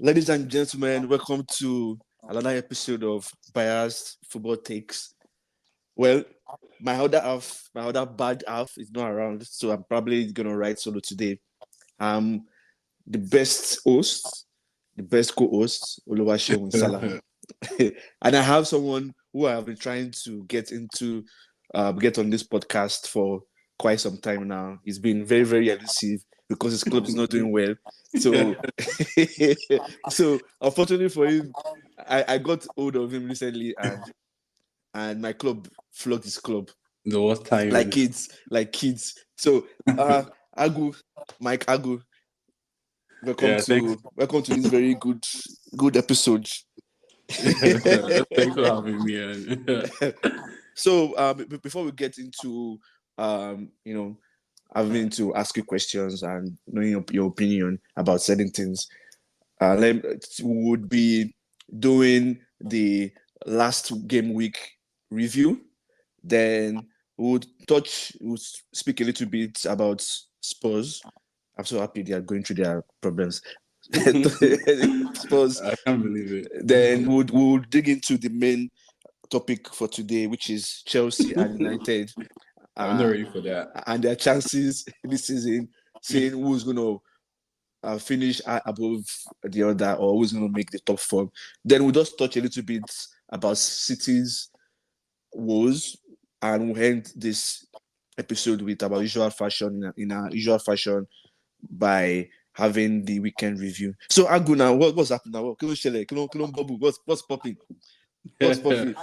Ladies and gentlemen, welcome to another episode of Biased Football Takes. Well, my other bad half is not around, so I'm probably gonna write solo today. I'm the best host, the best co-host, Oluwaseun Winsala, and I have someone who I have been trying to get on this podcast for quite some time now. He's been very, very elusive because his club is not doing well. So, so unfortunately for him, I got hold of him recently, and my club flogged his club The worst time. like kids. So, Agu, Mike Agu, welcome to this very good episode. Thanks for having me. So, before we get into having to ask you questions and knowing your opinion about certain things, we would be doing the last game week review. Then we'll speak a little bit about Spurs. I'm so happy they are going through their problems. Spurs. I can't believe it. Then we'll dig into the main topic for today, which is Chelsea and United. I'm not ready for that. And their chances this season, seeing who's going to finish above the other or who's going to make the top four. Then we'll just touch a little bit about City's woes, and we'll end this episode with our usual fashion, in our usual fashion, by having the weekend review. So, Aguna, what's happening now? What's popping? What's popping?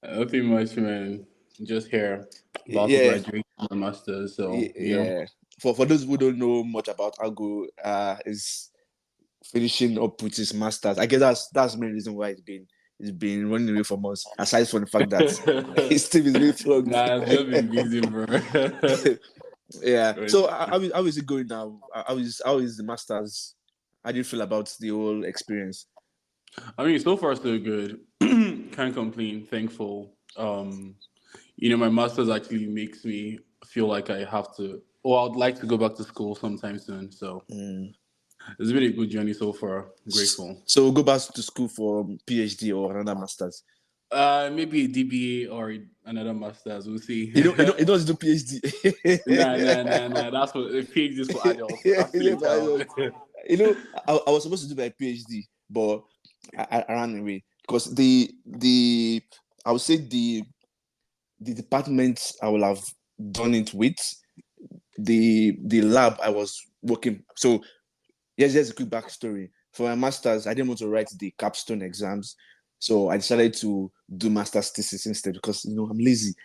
Nothing much, man. Just here. About to graduate my master's. So, yeah. For those who don't know much about Agu, is finishing up with his masters. I guess that's the main reason why he's been running away from us. Aside from the fact that his team is being flogged. Nah, I've just been busy, bro. Yeah. So how is it going now? How is the masters? How do you feel about the whole experience? I mean, so far so good. Can't complain. Thankful. My master's actually makes me feel like I have to, or I'd like to go back to school sometime soon. So it's been a good journey so far. Grateful. So go back to school for PhD or another master's? Maybe a DBA or another master's. We'll see. You don't do PhD. Nah. That's what PhD is for adults. I was supposed to do my PhD, but I ran away because I would say the department I will have done it with, the lab I was working. So here's a quick backstory. For my master's, I didn't want to write the capstone exams, so I decided to do master's thesis instead because I'm lazy.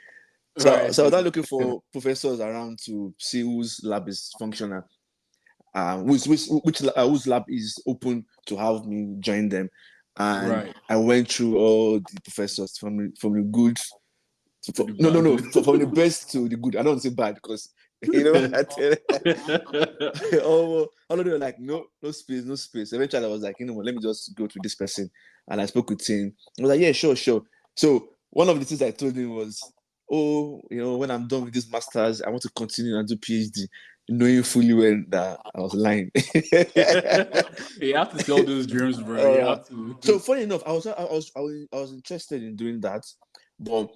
So I was not looking for professors around to see whose lab is functional, whose lab is open to have me join them. And I went through all the professors from the good. From the best to the good. I don't want to say bad because all of them were like, no space. Eventually I was like, let me just go to this person. And I spoke with him. I was like, yeah, sure. So one of the things I told him was, when I'm done with this master's, I want to continue and do PhD, knowing fully well that I was lying. You have to sell those dreams, bro. You have to. So funny enough, I was interested in doing that, but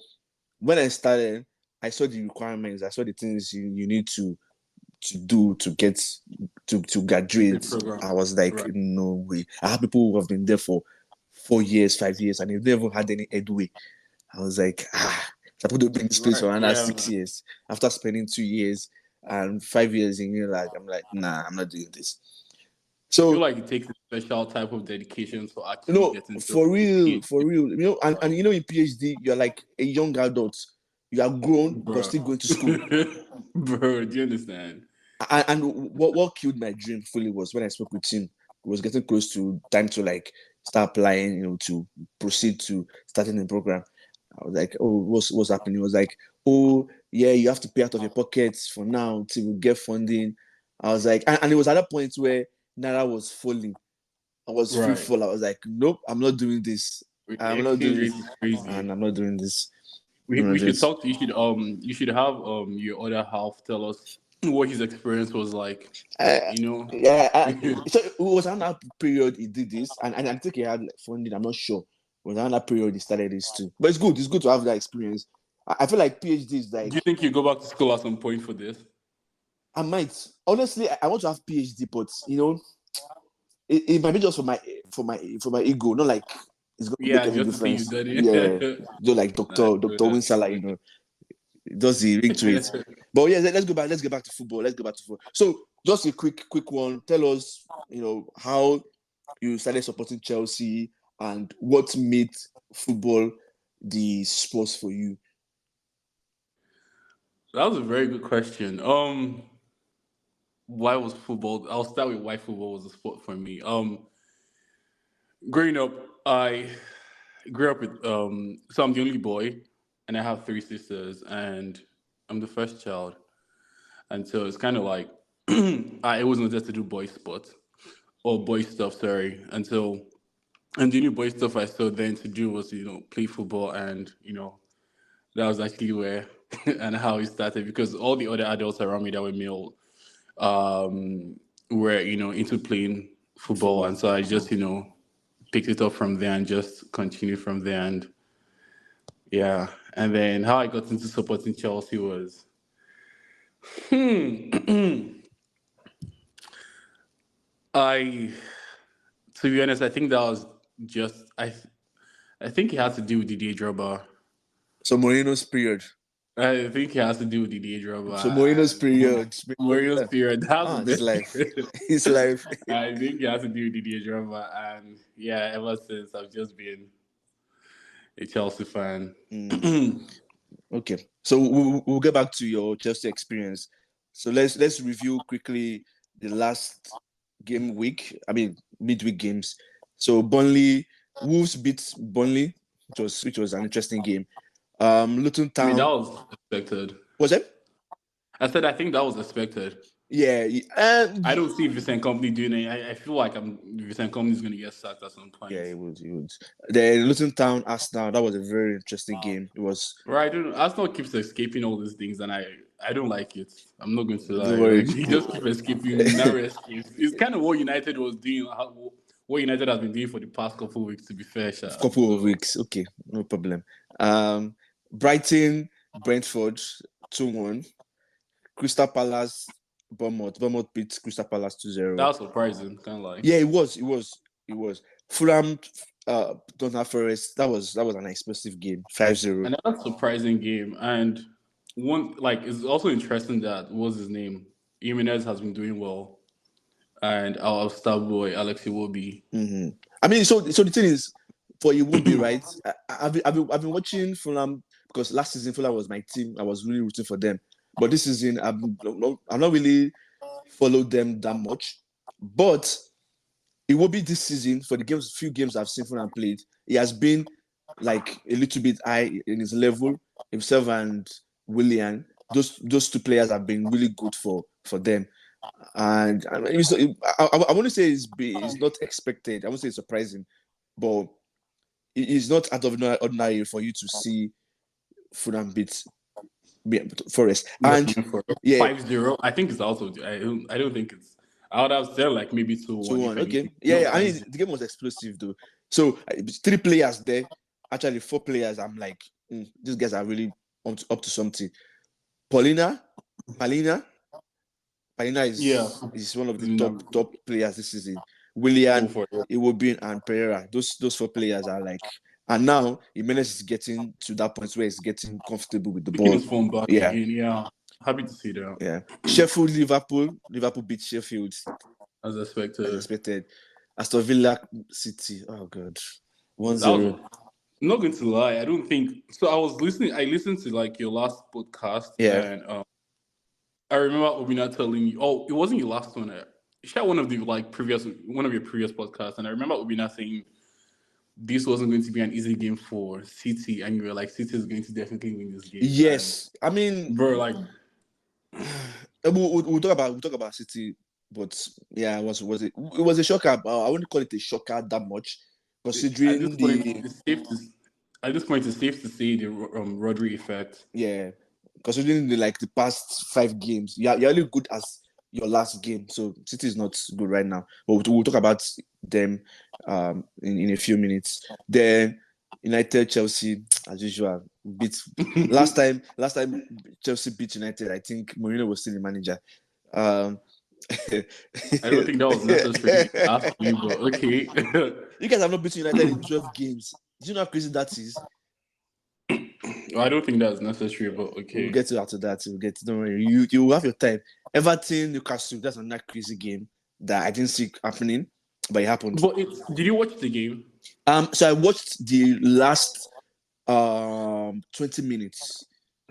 when I started, I saw the requirements. I saw the things you need to do to get to graduate. I was like, no way. I have people who have been there for 4 years, 5 years, and they've never had any headway. I was like, I'm going to be in this place for another 6 years. After spending 2 years and 5 years in your life, I'm like, nah, I'm not doing this. So I feel like it takes a special type of dedication to actually get into for real. And in PhD, you're like a young adult. You are grown, but still going to school. Bro, do you understand? And what killed my dream fully was when I spoke with him. It was getting close to time to like start applying, to proceed to starting the program. I was like, oh, what's happening? He was like, oh, yeah, you have to pay out of your pockets for now till we get funding. I was like, and it was at that point where Naira was falling. I was free fall. I was like, nope, I'm not doing this. I'm not doing this. And I'm not doing this. We should talk to you. You should have your other half tell us what his experience was like. Uh, You know, yeah, so it was around that period he did this, and I think he had like funding. I'm not sure. It was around that period he started this too. But it's good. It's good to have that experience. I feel like PhD is do like you think you go back to school at some point for this? I might honestly. I want to have PhD, but it might be just for my ego. Not like it's gonna make Yeah, any just to say you've difference. done Yeah, it. just like That's Doctor good. That's Winsala, good. does the ring to it. But yeah, let's go back. Let's get back to football. Let's go back to football. So just a quick one. Tell us, how you started supporting Chelsea and what made football the sports for you. That was a very good question. Why was football? I'll start with why football was a sport for me. Growing up, I grew up with so I'm the only boy, and I have three sisters, and I'm the first child, and so it's kind of like I wasn't just to do boy sports or boy stuff. Sorry, and the only boy stuff I saw then to do was play football, and that was actually where and how it started because all the other adults around me that were male um, were into playing football, and Football. so I just picked it up from there and just continued from there, and yeah, and then how I got into supporting Chelsea was I to be honest, I think that was just I think it had to do with Didier Drogba. So Moreno's period. I think it has to do with Didier So Drogba Moreno's and period. Mourinho's period. That's the It's best. life. It's life. I think it has to do with Didier Drogba, and yeah, ever since I've just been a Chelsea fan. Mm, okay. So we'll get back to your Chelsea experience. So let's review quickly the last game week. I mean midweek games. So Burnley Wolves beat Burnley, which was an interesting game. Luton I mean, that Town was expected. was it? I said I think that was expected. Yeah, I don't see Vincent Company doing it. I feel like Vincent Company is going to get sacked at some yeah, point. it would. It would. The Luton Town Arsenal, that was a very interesting game. It was. Right? I don't. Arsenal keeps escaping all these things, and I don't like it. I'm not going to Don't lie. worry. Like he just keep escaping, narrow escapes. It's kind of what United was doing. What United has been doing for the past couple of weeks. To be fair, Sha. Couple of So weeks. Okay, no problem. Brighton, Brentford, 2-1. Crystal Palace, Bournemouth. Bournemouth beat Crystal Palace 2-0. that was surprising. Kind of like. Yeah, it was. It was. It was. Fulham, Tottenham Forest. That was an explosive game. 5-0. Another surprising game, and one like it's also interesting that what's his name Jimenez has been doing well, and our star boy Alex Iwobi. Mm-hmm. I mean, so the thing is, for you won't be right. I've been watching Fulham because last season Fulham was my team. I was really rooting for them, but this season I'm not really followed them that much. But it will be this season for the few games I've seen Fulham played. He has been like a little bit high in his level. Himself and Willian, those two players have been really good for them. And I mean, I want to say it's not expected. I won't say it's surprising, but it's not out of ordinary for you to see Fulham beat Forest. And For yeah, 5-0. I think it's also. I don't think it's. I would have said like maybe 2-1 if 2-1. Okay, anything. yeah, Not yeah. I five mean, zero. the game was explosive though. So three players there, actually four players. I'm like, these guys are really up to something. Paulina, Palina, Palina Yeah. is one of the No, top players this season. go Willian, for it. Iwobi, and Pereira. Those four players are like, and now Jimenez is getting to that point where he's getting comfortable with the Picking ball. his phone back Yeah, again. Yeah. Happy to see that. yeah. Sheffield, Liverpool beat Sheffield As as expected. expected. Aston Villa City. Oh god, one That was. zero. I'm not going to lie. I don't think so. I was listening. I listened to like your last podcast, Yeah. and I remember Obina telling me, "Oh, it wasn't your last one. You shared one of the like previous one of your previous podcasts, and I remember Obina saying this wasn't going to be an easy game for City, and you were like, City is going to definitely win this game. And Yes. I mean, bro, like, we'll talk about City, but yeah, it was a shocker. I wouldn't call it a shocker that much, at this considering point, the it's safe to say the Rodri effect. yeah. considering the past 5 games, you're only good as your last game. So City is not good right now. But we'll talk about them in a few minutes. Then United, Chelsea, as usual, beat last time Chelsea beat United. I think Mourinho was still the manager. Um, I don't think that was necessary. Ask me, but okay. You guys have not beaten United in 12 games. Do you know how crazy that is? I don't think that's necessary, but okay. We'll get to after that. Don't worry. You will have your time. Everton, Newcastle, that's another crazy game that I didn't see happening, but it happened. But did you watch the game? So I watched the last 20 minutes.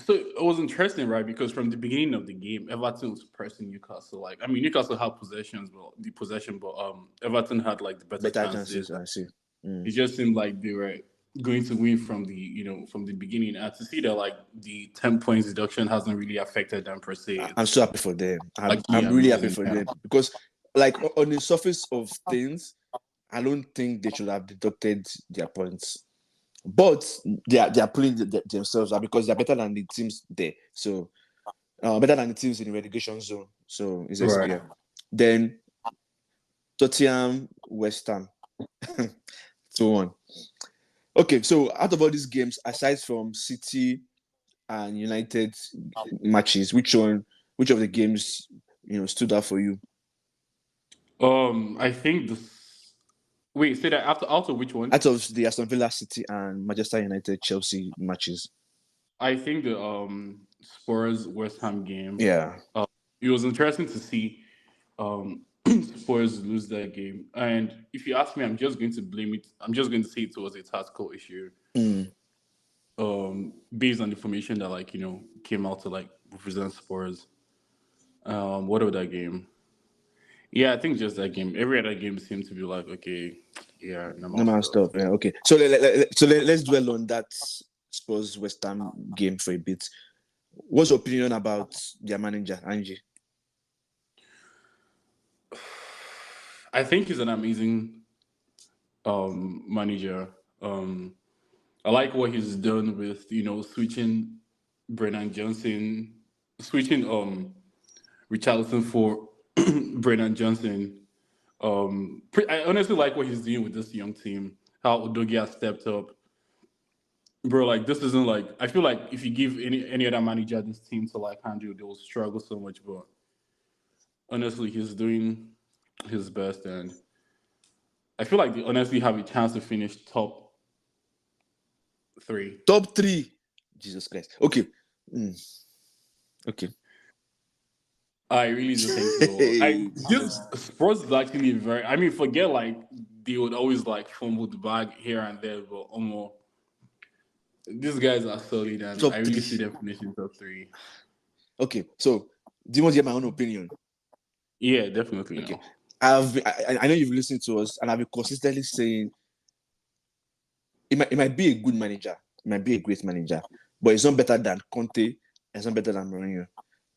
So it was interesting, right? Because from the beginning of the game, Everton was pressing Newcastle. Like, I mean, Newcastle had possession, but Everton had like the better chances. I see. It just seemed like they were going to win from the beginning, and to see that like the 10 points deduction hasn't really affected them per se. I'm so happy for them. I'm really happy for them because, like, on the surface of things, I don't think they should have deducted their points. But they are pulling themselves out because they're better than the teams there. So better than the teams in the relegation zone. So it's right. Then Tottenham, West Ham, 2-1. Okay, so out of all these games, aside from City and United matches, which of the games stood out for you? I think Wait, say that out of which one? Out of the Aston Villa, City, and Manchester United, Chelsea matches. I think the Spurs West Ham game. Yeah. It was interesting to see Spurs lose that game. And if you ask me, I'm just going to blame it. I'm just going to say it was a tactical issue. Based on the information that came out to represent Spurs. What about that game? Yeah, I think just that game. Every other game seemed to be like, okay, yeah, normal stuff. Yeah, okay. So let's dwell on that Spurs West Ham game for a bit. What's your opinion about their manager, Angie? I think he's an amazing manager. I like what he's done with switching Brennan Johnson, switching Richarlison for Brennan Johnson. I honestly like what he's doing with this young team. How Udogie has stepped up, bro. Like this isn't I feel like if you give any other manager this team to handle, they will struggle so much. But honestly, he's doing his best, and I feel like they honestly have a chance to finish top 3. Top 3, Jesus Christ. Okay. Okay. I really do think so. This Spurs is actually very. I mean, forget they would always fumble the bag here and there, but almost these guys are solid, and I really see them finishing top 3. Okay, so do you want to get my own opinion? Yeah, definitely. Okay, I know you've listened to us, and I've been consistently saying it might be a good manager, it might be a great manager, but it's not better than Conte. It's not better than Mourinho.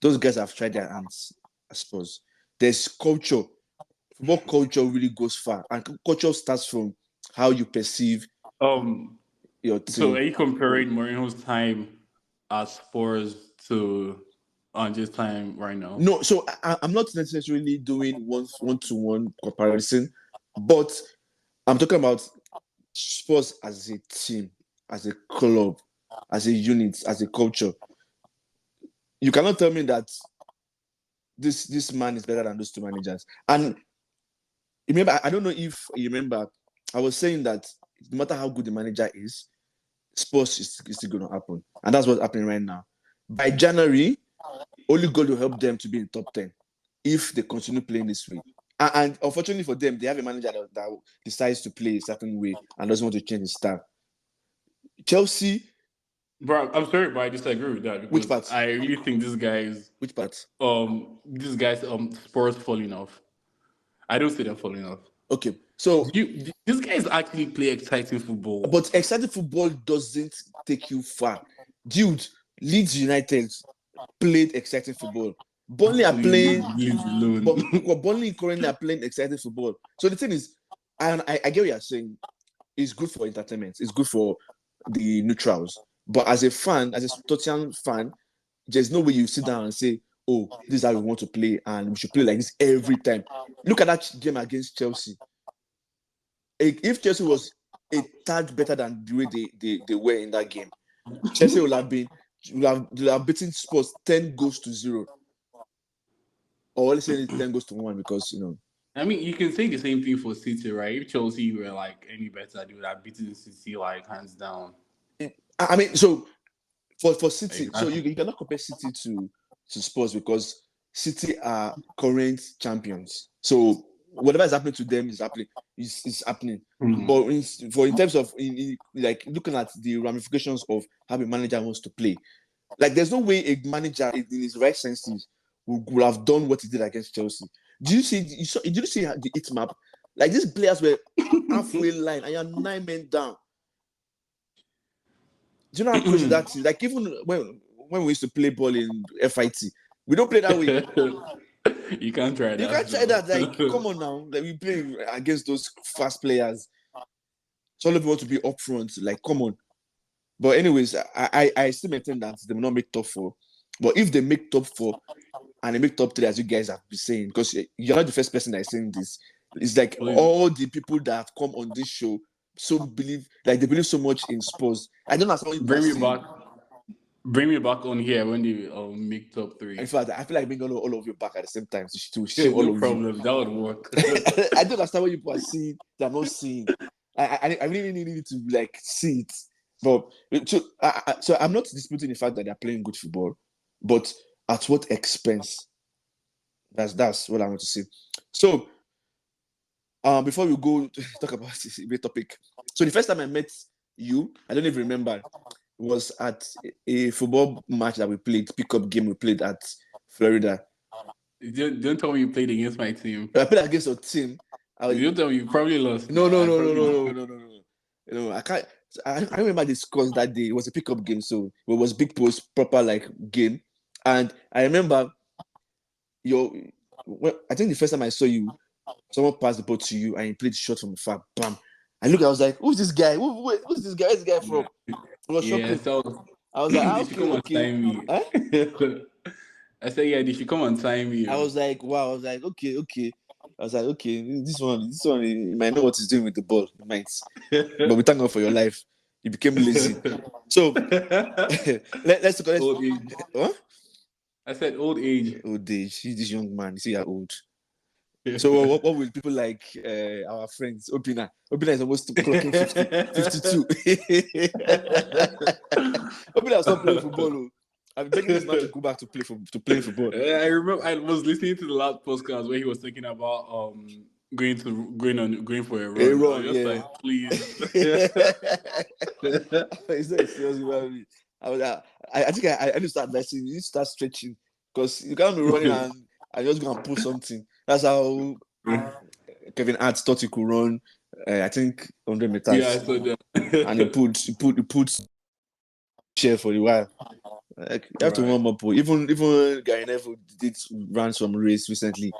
Those guys have tried their hands, I suppose. There's culture. Football culture really goes far. And culture starts from how you perceive your team. So are you comparing Mourinho's time at Spurs to Ange's time right now? No, so I'm not necessarily doing one-to-one comparison, but I'm talking about Spurs as a team, as a club, as a unit, as a culture. You cannot tell me that this man is better than those 2 managers. And remember, I don't know if you remember, I was saying that no matter how good the manager is, Spurs is still going to happen. And that's what's happening right now. By January, only God will help them to be in top 10 if they continue playing this way. And unfortunately for them, they have a manager that decides to play a certain way and doesn't want to change his style. Chelsea... Bro, I'm sorry, but I disagree with that. Which part? I really think this guy's... Which part? This guy's Spurs falling off. I don't see them falling off. Okay, so... These guys actually play exciting football. But exciting football doesn't take you far. Dude, Leeds United played exciting football. Burnley are playing... Burnley currently are playing exciting football. So the thing is, I get what you're saying. It's good for entertainment. It's good for the neutrals. But as a fan, as a Tottenham fan, there's no way you sit down and say, oh, this is how we want to play and we should play like this every time. Look at that game against Chelsea. If Chelsea was a tad better than the way they were in that game, Chelsea would have beaten Spurs 10 goals to 0. Or let's say 10 goals to 1 because, I mean, you can say the same thing for City, right? If Chelsea were like any better, they would have beaten City like hands down. I mean, so for City, Exactly. so you cannot compare City to Spurs because City are current champions. So whatever is happening to them is happening. Is happening. Mm-hmm. But in terms of like looking at the ramifications of how a manager wants to play, like there's no way a manager in his right senses would have done what he did against Chelsea. Did you see the hit map? Like these players were halfway line and you're 9 men down. Do you know how crazy that is? Like even when we used to play ball in FIT, we don't play that way. You can't try that. You can't try that. Like, come on now. Like we play against those fast players. So all of you want to be up front. Like, come on. But anyways, I still maintain that they will not make top 4. But if they make top 4 and they make top 3, as you guys have been saying, because you're not the first person that is saying this. It's like all the people that have come on this show they believe so much in Spurs. I don't know how Bring me back on here when they make top 3. In fact, I feel like bringing all of you back at the same time to shame all of you. That would work. I don't understand what people are seeing that I'm not seeing. I really need to like see it. But so I'm not disputing the fact that they're playing good football, but at what expense? That's what I want to say. So before we go to talk about this topic, so the first time I met you, I don't even remember, was at a football match that we played, pickup game we played at Florida. Don't tell me you played against my team. I played against your team. Don't tell me you probably lost. No. I can't. I remember the scores that day. It was a pickup game, so it was big post, proper like game. And I remember I think the first time I saw you, someone passed the ball to you and you played shot from far. Bam! I was like, who's this guy? Who's this guy? Where's this guy from? It was shocking. So I was like, okay. Huh? I said, yeah, they should come and sign me. I was like, wow. I was like, okay. I was like, okay, this one, he might know what he's doing with the ball. He might. But we thank God for your life. You became lazy. So let's talk about old age. What? I said old age. Old age. He's this young man. You see, you're old. So what will people like our friends? Obina is almost clocking 52. Obina has stopped playing football. I'm begging this man to go back to play football. I remember I was listening to the last podcast where he was talking about going for a run. A run, just like, please. It's not serious about me. I think I need to start listening. You need to start stretching because you can't be running and just go and pull something. That's how Kevin Hart thought he could run. I think 100 meters. Yeah, I saw that. And he put chair for a while. Like, you have to warm up. Even Gary Neville did run some race recently,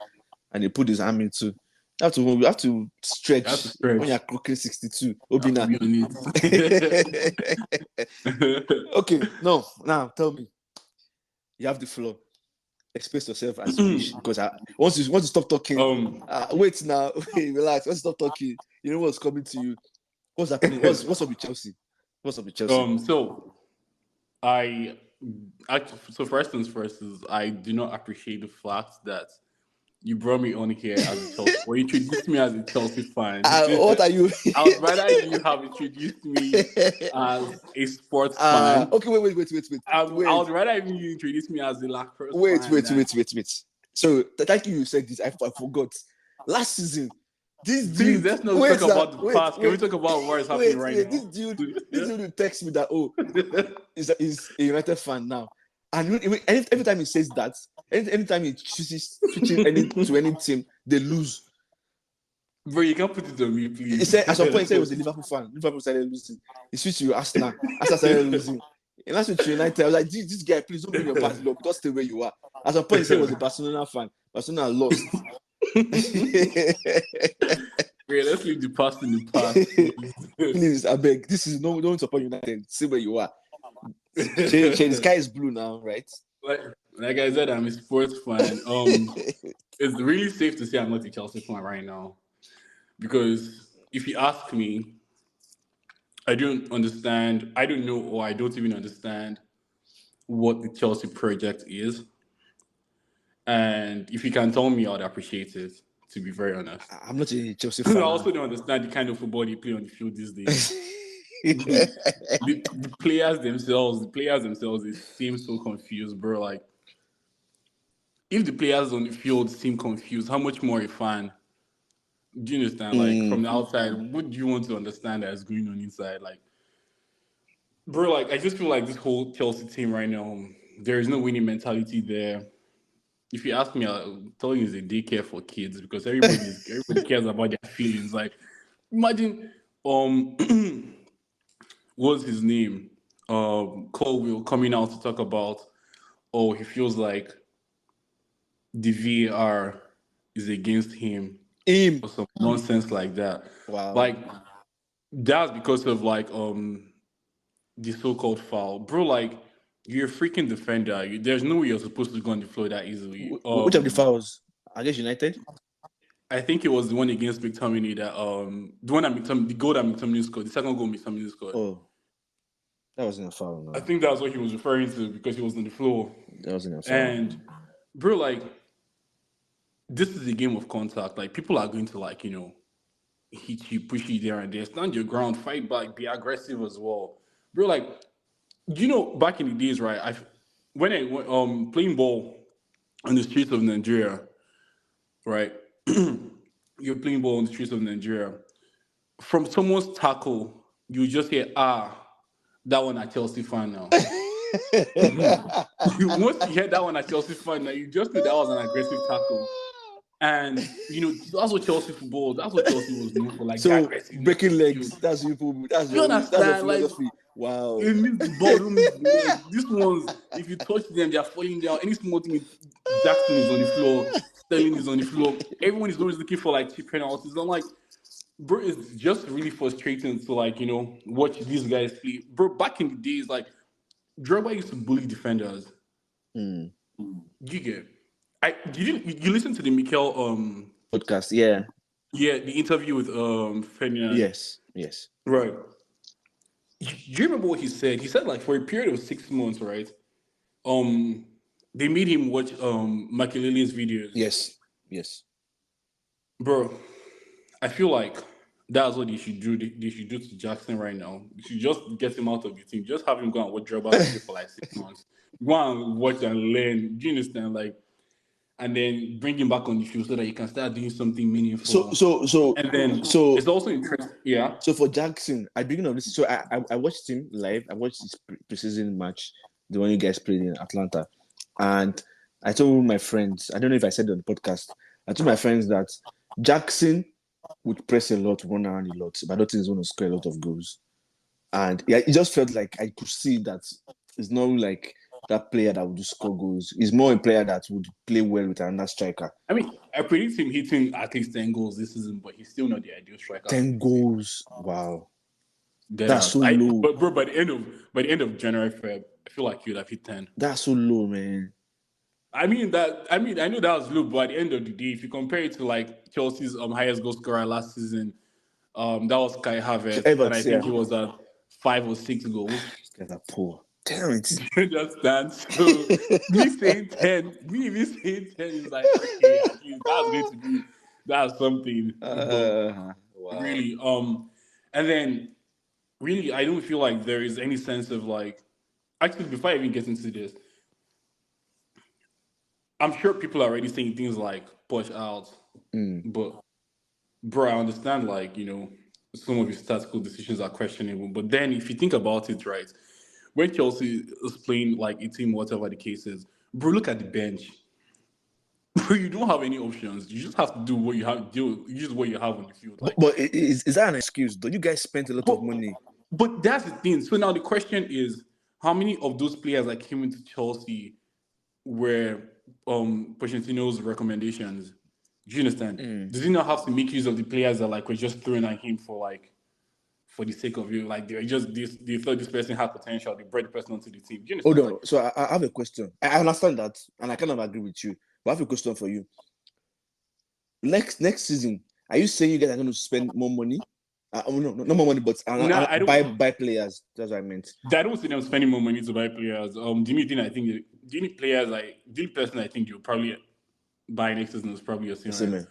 and he put his arm into. You have to stretch when you're clocking 62. Obina. Okay, now tell me. You have the floor. Express yourself as you wish. Because once you stop talking, wait now, relax. Once you stop talking, you know what's coming to you. What's happening? What's up with Chelsea? So first things first is I do not appreciate the fact that you brought me on here as a Chelsea, or introduced me as a Chelsea fan. What are you? I would rather you have introduced me as a sports fan. Okay, wait. I would rather you introduce me as a lacrosse fan. Wait. So thank you said this. I forgot. Last season, this dude. Please, let's not talk about the past. Can we talk about what is happening right now? This dude will text me that he's a United fan now, and every time he says that, anytime he chooses switching to any team, they lose. Bro, you can't put it on me, please. He said at some point he said he was a Liverpool fan. Liverpool started losing. He switched to Arsenal. Arsenal started losing. And last with United, I was like, this guy, please don't bring your past up. Just stay where you are. At some point he said he was a Barcelona fan. Barcelona lost. Wait, let's leave the past in the past. Please, I beg. This is don't support United. Stay where you are. The sky is blue now, right? like, like I said, I'm a sports fan. It's really safe to say I'm not a Chelsea fan right now because if you ask me, I don't understand. I don't know, or I don't even understand what the Chelsea project is. And if you can tell me, I'd appreciate it. To be very honest, I'm not a Chelsea I fan. also don't understand the kind of football they play on the field these days. The players themselves, they seem so confused, bro. Like, if the players on the field seem confused, how much more a fan? Do you understand? Like, from Mm. the outside, what do you want to understand that's going on inside? Like, bro, like, I just feel like this whole Chelsea team right now, there is no winning mentality there. If you ask me, I'll tell you it's a daycare for kids because everybody cares about their feelings. Like, imagine, um, what's his name? Colville coming out to talk about, oh, he feels like the VAR is against him Him. or some nonsense like that. Wow. Like, that's because of like the so-called foul, bro. Like, you're a freaking defender. There's no way you're supposed to go on the floor that easily. Which of the fouls? Against United? I think it was the one against McTominay that the one that McTominay, the goal that McTominay scored, the second goal McTominay scored. Oh, that wasn't a foul, I no. think that's what he was referring to because he was on the floor. That wasn't a foul. And bro, like, this is a game of contact. Like, people are going to, like, hit you, push you there and there. Stand your ground, fight back, be aggressive as well, bro. Like, back in the days, right? When I playing ball on the streets of Nigeria, right? You're playing ball on the streets of Nigeria. From someone's tackle, you just hear, that one a Chelsea fan now. Once you hear that one a Chelsea fan now, you just knew that was an aggressive tackle. And that's what Chelsea football. That's what Chelsea was known for, like the So aggressiveness. breaking legs. That's you. That's You your understand? philosophy. Wow. It means the ball don't miss the leg. These ones, if you touch them, they are falling down. Any small thing, Jackson is on the floor, Sterling is on the floor. Everyone is always looking for like cheap penalties. I'm like, bro, it's just really frustrating to like watch these guys play. Bro, back in the days, like Drogba used to bully defenders. Mm. You get. You listen to the Mikel Podcast, yeah. yeah, the interview with Ferdinand. Yes. Right. Do you remember what he said? He said like for a period of 6 months, right? They made him watch Makelele's videos. Yes. Bro, I feel like that's what they should do. They should do to Jackson right now. You should just get him out of the team. Just have him go and watch Drogba video for like 6 months. Go and watch and learn. Do you understand? Like, and then bring him back on the field so that he can start doing something meaningful. So and then it's also interesting. Yeah. So for Jackson, at the beginning of this, so I watched him live. I watched his preseason match, the one you guys played in Atlanta, and I told my friends. I don't know if I said it on the podcast. I told my friends that Jackson would press a lot, run around a lot, but I don't think he's going to score a lot of goals. And yeah, it just felt like I could see that it's not like that player that would just score goals. He's more a player that would play well with another striker. I mean, I predict him hitting at least 10 goals this season, but he's still not the ideal striker. 10 goals. Wow. That's so low. But bro, by the end of January, Feb, I feel like you'd have hit 10. That's so low, man. I know that was low, but at the end of the day, if you compare it to like Chelsea's highest goal scorer last season, that was Kai Havertz, and I think he was at 5 or 6 goals. These guys are poor. Damn it. You understand? So me saying 10 is like, okay, at least that's going to be that's something. Wow. Really. And then really I don't feel like there is any sense of like actually before I even get into this, I'm sure people are already saying things like push out. But bro, I understand like, some of his tactical decisions are questionable. But then if you think about it, right, when Chelsea is playing like a team, whatever the case is, bro, look at the bench. Bro, you don't have any options. You just have to do what you have do. Use what you have on the field. Like, but is that an excuse? Don't you guys spend a lot of money? But that's the thing. So now the question is, how many of those players that came into Chelsea were Pochettino's recommendations? Do you understand? Does he not have to make use of the players that like were just thrown at him for the sake of you. Like they thought this person had potential. They brought the person onto the team. Do you Hold understand? on. So I have a question. I understand that, and I kind of agree with you. But I have a question for you. Next season, are you saying you guys are going to spend more money? No, not more money, but No, I don't. buy players. That's what I meant. I don't see them spending more money to buy players. The only thing I think, the only players the only person I think you'll probably buy next season is probably Osimhen Same.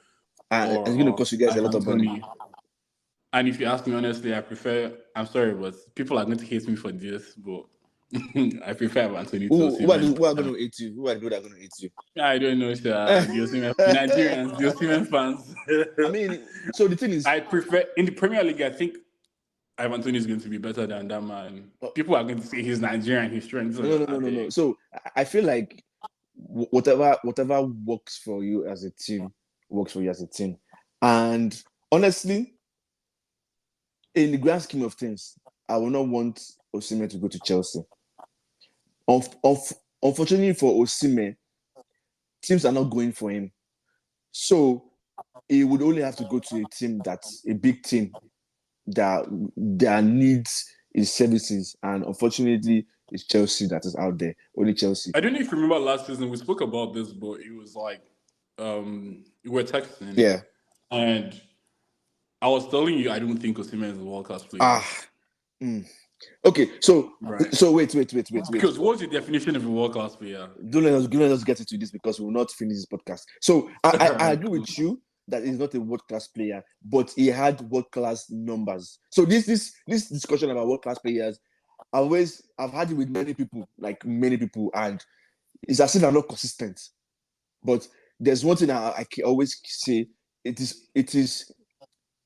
And or it's going to cost you guys a lot of money. Anthony. And if you ask me honestly, I prefer. I'm sorry, but people are going to hate me for this, but I prefer Anthony to Osimhen. Who are going to hate you? Who are the people that are going to hate you? I don't know, sir. The Osimhen, the Nigerians, the Osimhen fans. I mean, so the thing is, I prefer in the Premier League. I think Ivan Anthony is going to be better than that man. People are going to say he's Nigerian, he's strength. no. So I feel like whatever works for you as a team works for you as a team. And honestly, in the grand scheme of things, I will not want Osimhen to go to Chelsea. Unfortunately for Osimhen, teams are not going for him. So he would only have to go to a team that's a big team that needs his services. And unfortunately, it's Chelsea that is out there. Only Chelsea. I don't know if you remember last season, we spoke about this, but it was like we were texting. Yeah. And I was telling you I don't think Osimhen is a world-class player. Okay, so right. So wait. Because what's the definition of a world-class player? Don't let us get into this because we will not finish this podcast. So I agree with you that he's not a world-class player, but he had world-class numbers. So this discussion about world-class players, I've had it with many people, and it's as if I'm not consistent. But there's one thing I can always say: it is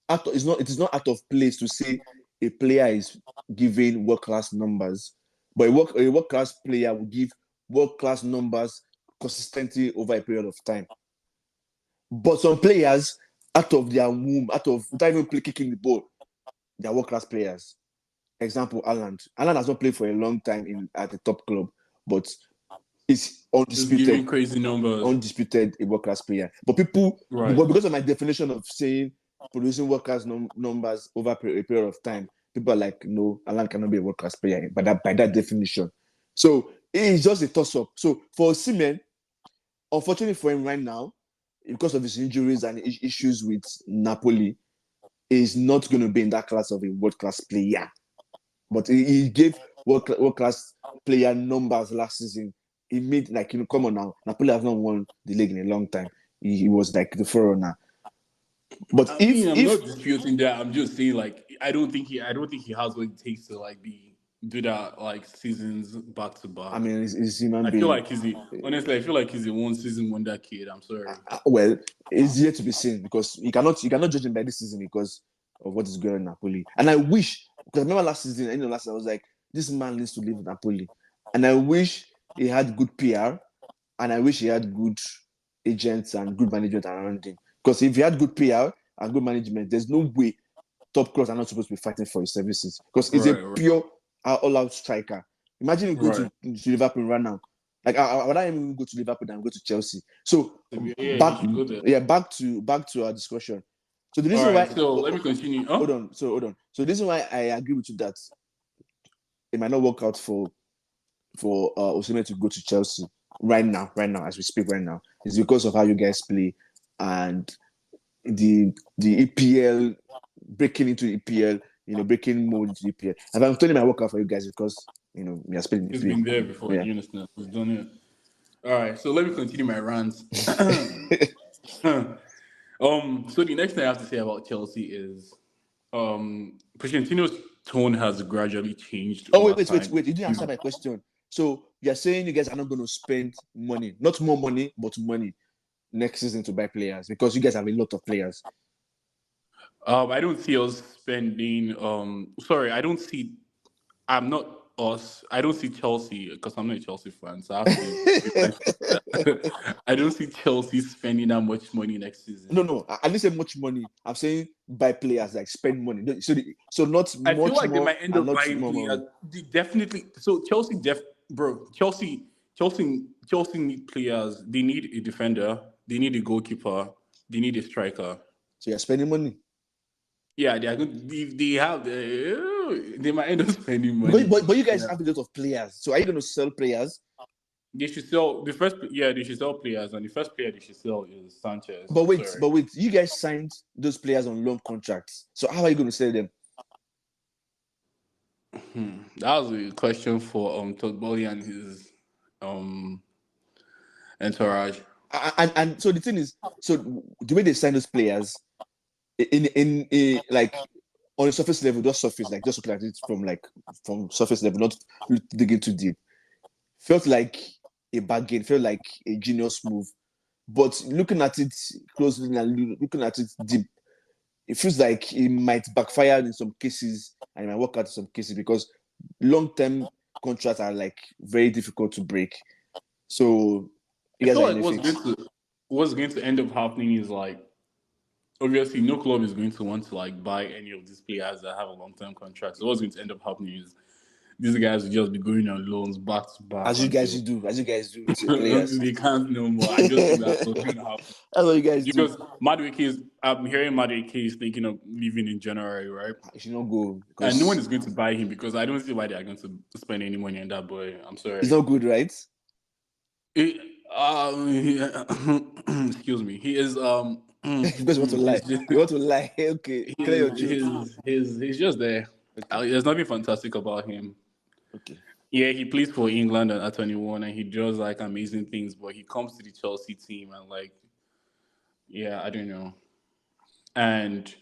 not out of place to say a player is giving world-class numbers, but a world-class player will give world-class numbers consistently over a period of time. But some players, out of their womb, without even kicking the ball, they are world-class players. Example, Haaland. Haaland has not played for a long time at the top club, but it's undisputed. Giving crazy numbers. Undisputed a world-class player. But people, because of my definition of saying producing world-class numbers over a period of time, people are like, no, Haaland cannot be a world-class player by that definition. So it's just a toss-up. So for Osimhen, unfortunately for him right now, because of his injuries and issues with Napoli, is not going to be in that class of a world-class player. But he gave world-class player numbers last season. He made, come on now. Napoli has not won the league in a long time. He was like the forerunner. But I'm not disputing that. I'm just saying, I don't think he has what it takes to do that seasons back to back. I mean, he's human being. I feel like he's a one season wonder kid. I'm sorry. Well, it's yet to be seen because you cannot judge him by this season because of what is going on in Napoli. And I wish, because I remember last season, I was like, this man needs to leave Napoli. And I wish he had good PR, and I wish he had good agents and good management around him. Because if he had good PR and good management, there's no way top clubs are not supposed to be fighting for his services. Because he's a pure all-out striker. Imagine you go to Liverpool right now. I would not even go to Liverpool than go to Chelsea. So back to our discussion. So the reason why. So let me continue. Hold on. So the reason why I agree with you that it might not work out for Osimhen to go to Chelsea right now, as we speak right now, is because of how you guys play and the EPL, breaking into EPL, breaking mode into EPL. And I'm telling you, I work out for you guys because we are spending. It's been there before. Yeah. You understand? We've done it. All right. So let me continue my rants. So the next thing I have to say about Chelsea is, Pochettino's tone has gradually changed. Oh wait! You didn't answer my question. So you're saying you guys are not going to spend money, not more money, but money next season to buy players because you guys have a lot of players. I don't see us spending. I don't see. I'm not us. I don't see Chelsea because I'm not a Chelsea fan. So I don't see Chelsea spending that much money next season. No. I didn't say much money. I'm saying buy players, like spend money. So not I much feel like more. They might end up buying players. Definitely. So Chelsea need players. They need a defender. They need a goalkeeper. They need a striker. So you're spending money. Yeah, they are good. They have. They might end up spending But, money. but you guys Yeah. have a lot of players. So are you going to sell players? They should sell the first. Yeah, they should sell players, and the first player they should sell is Sanchez. But I'm wait, sorry. but wait, you guys signed those players on loan contracts. So how are you going to sell them? That was a question for Todd and his um entourage. And so the thing is, so the way they sign those players in a like on a surface level, just surface, like just looking at it from surface level, not digging too deep, felt like a bargain, felt like a genius move. But looking at it closely and looking at it deep, it feels like it might backfire in some cases and it might work out in some cases because long-term contracts are like very difficult to break. So you I guys feel are in like a fix. what's going to end up happening is like obviously no club is going to want to like buy any of these players that have a long term contract. So what's going to end up happening is these guys will just be going on loans back to back until As you guys do with your players. they can't no more. I just think that's what's going to happen. That's what you guys do. Because Madueke is, I'm hearing Madueke is thinking of leaving in January, right? You should not go And no one because is going to buy him because I don't see why they are going to spend any money on that boy. I'm it's sorry. not good, right? It, excuse me. He is Because you want to he's lie. just You want to lie. Okay, clear your truth. he's just there. Okay, There's nothing fantastic about him. okay. Yeah, he plays for England at 21 and he does like amazing things, but he comes to the Chelsea team and like yeah, I don't know. And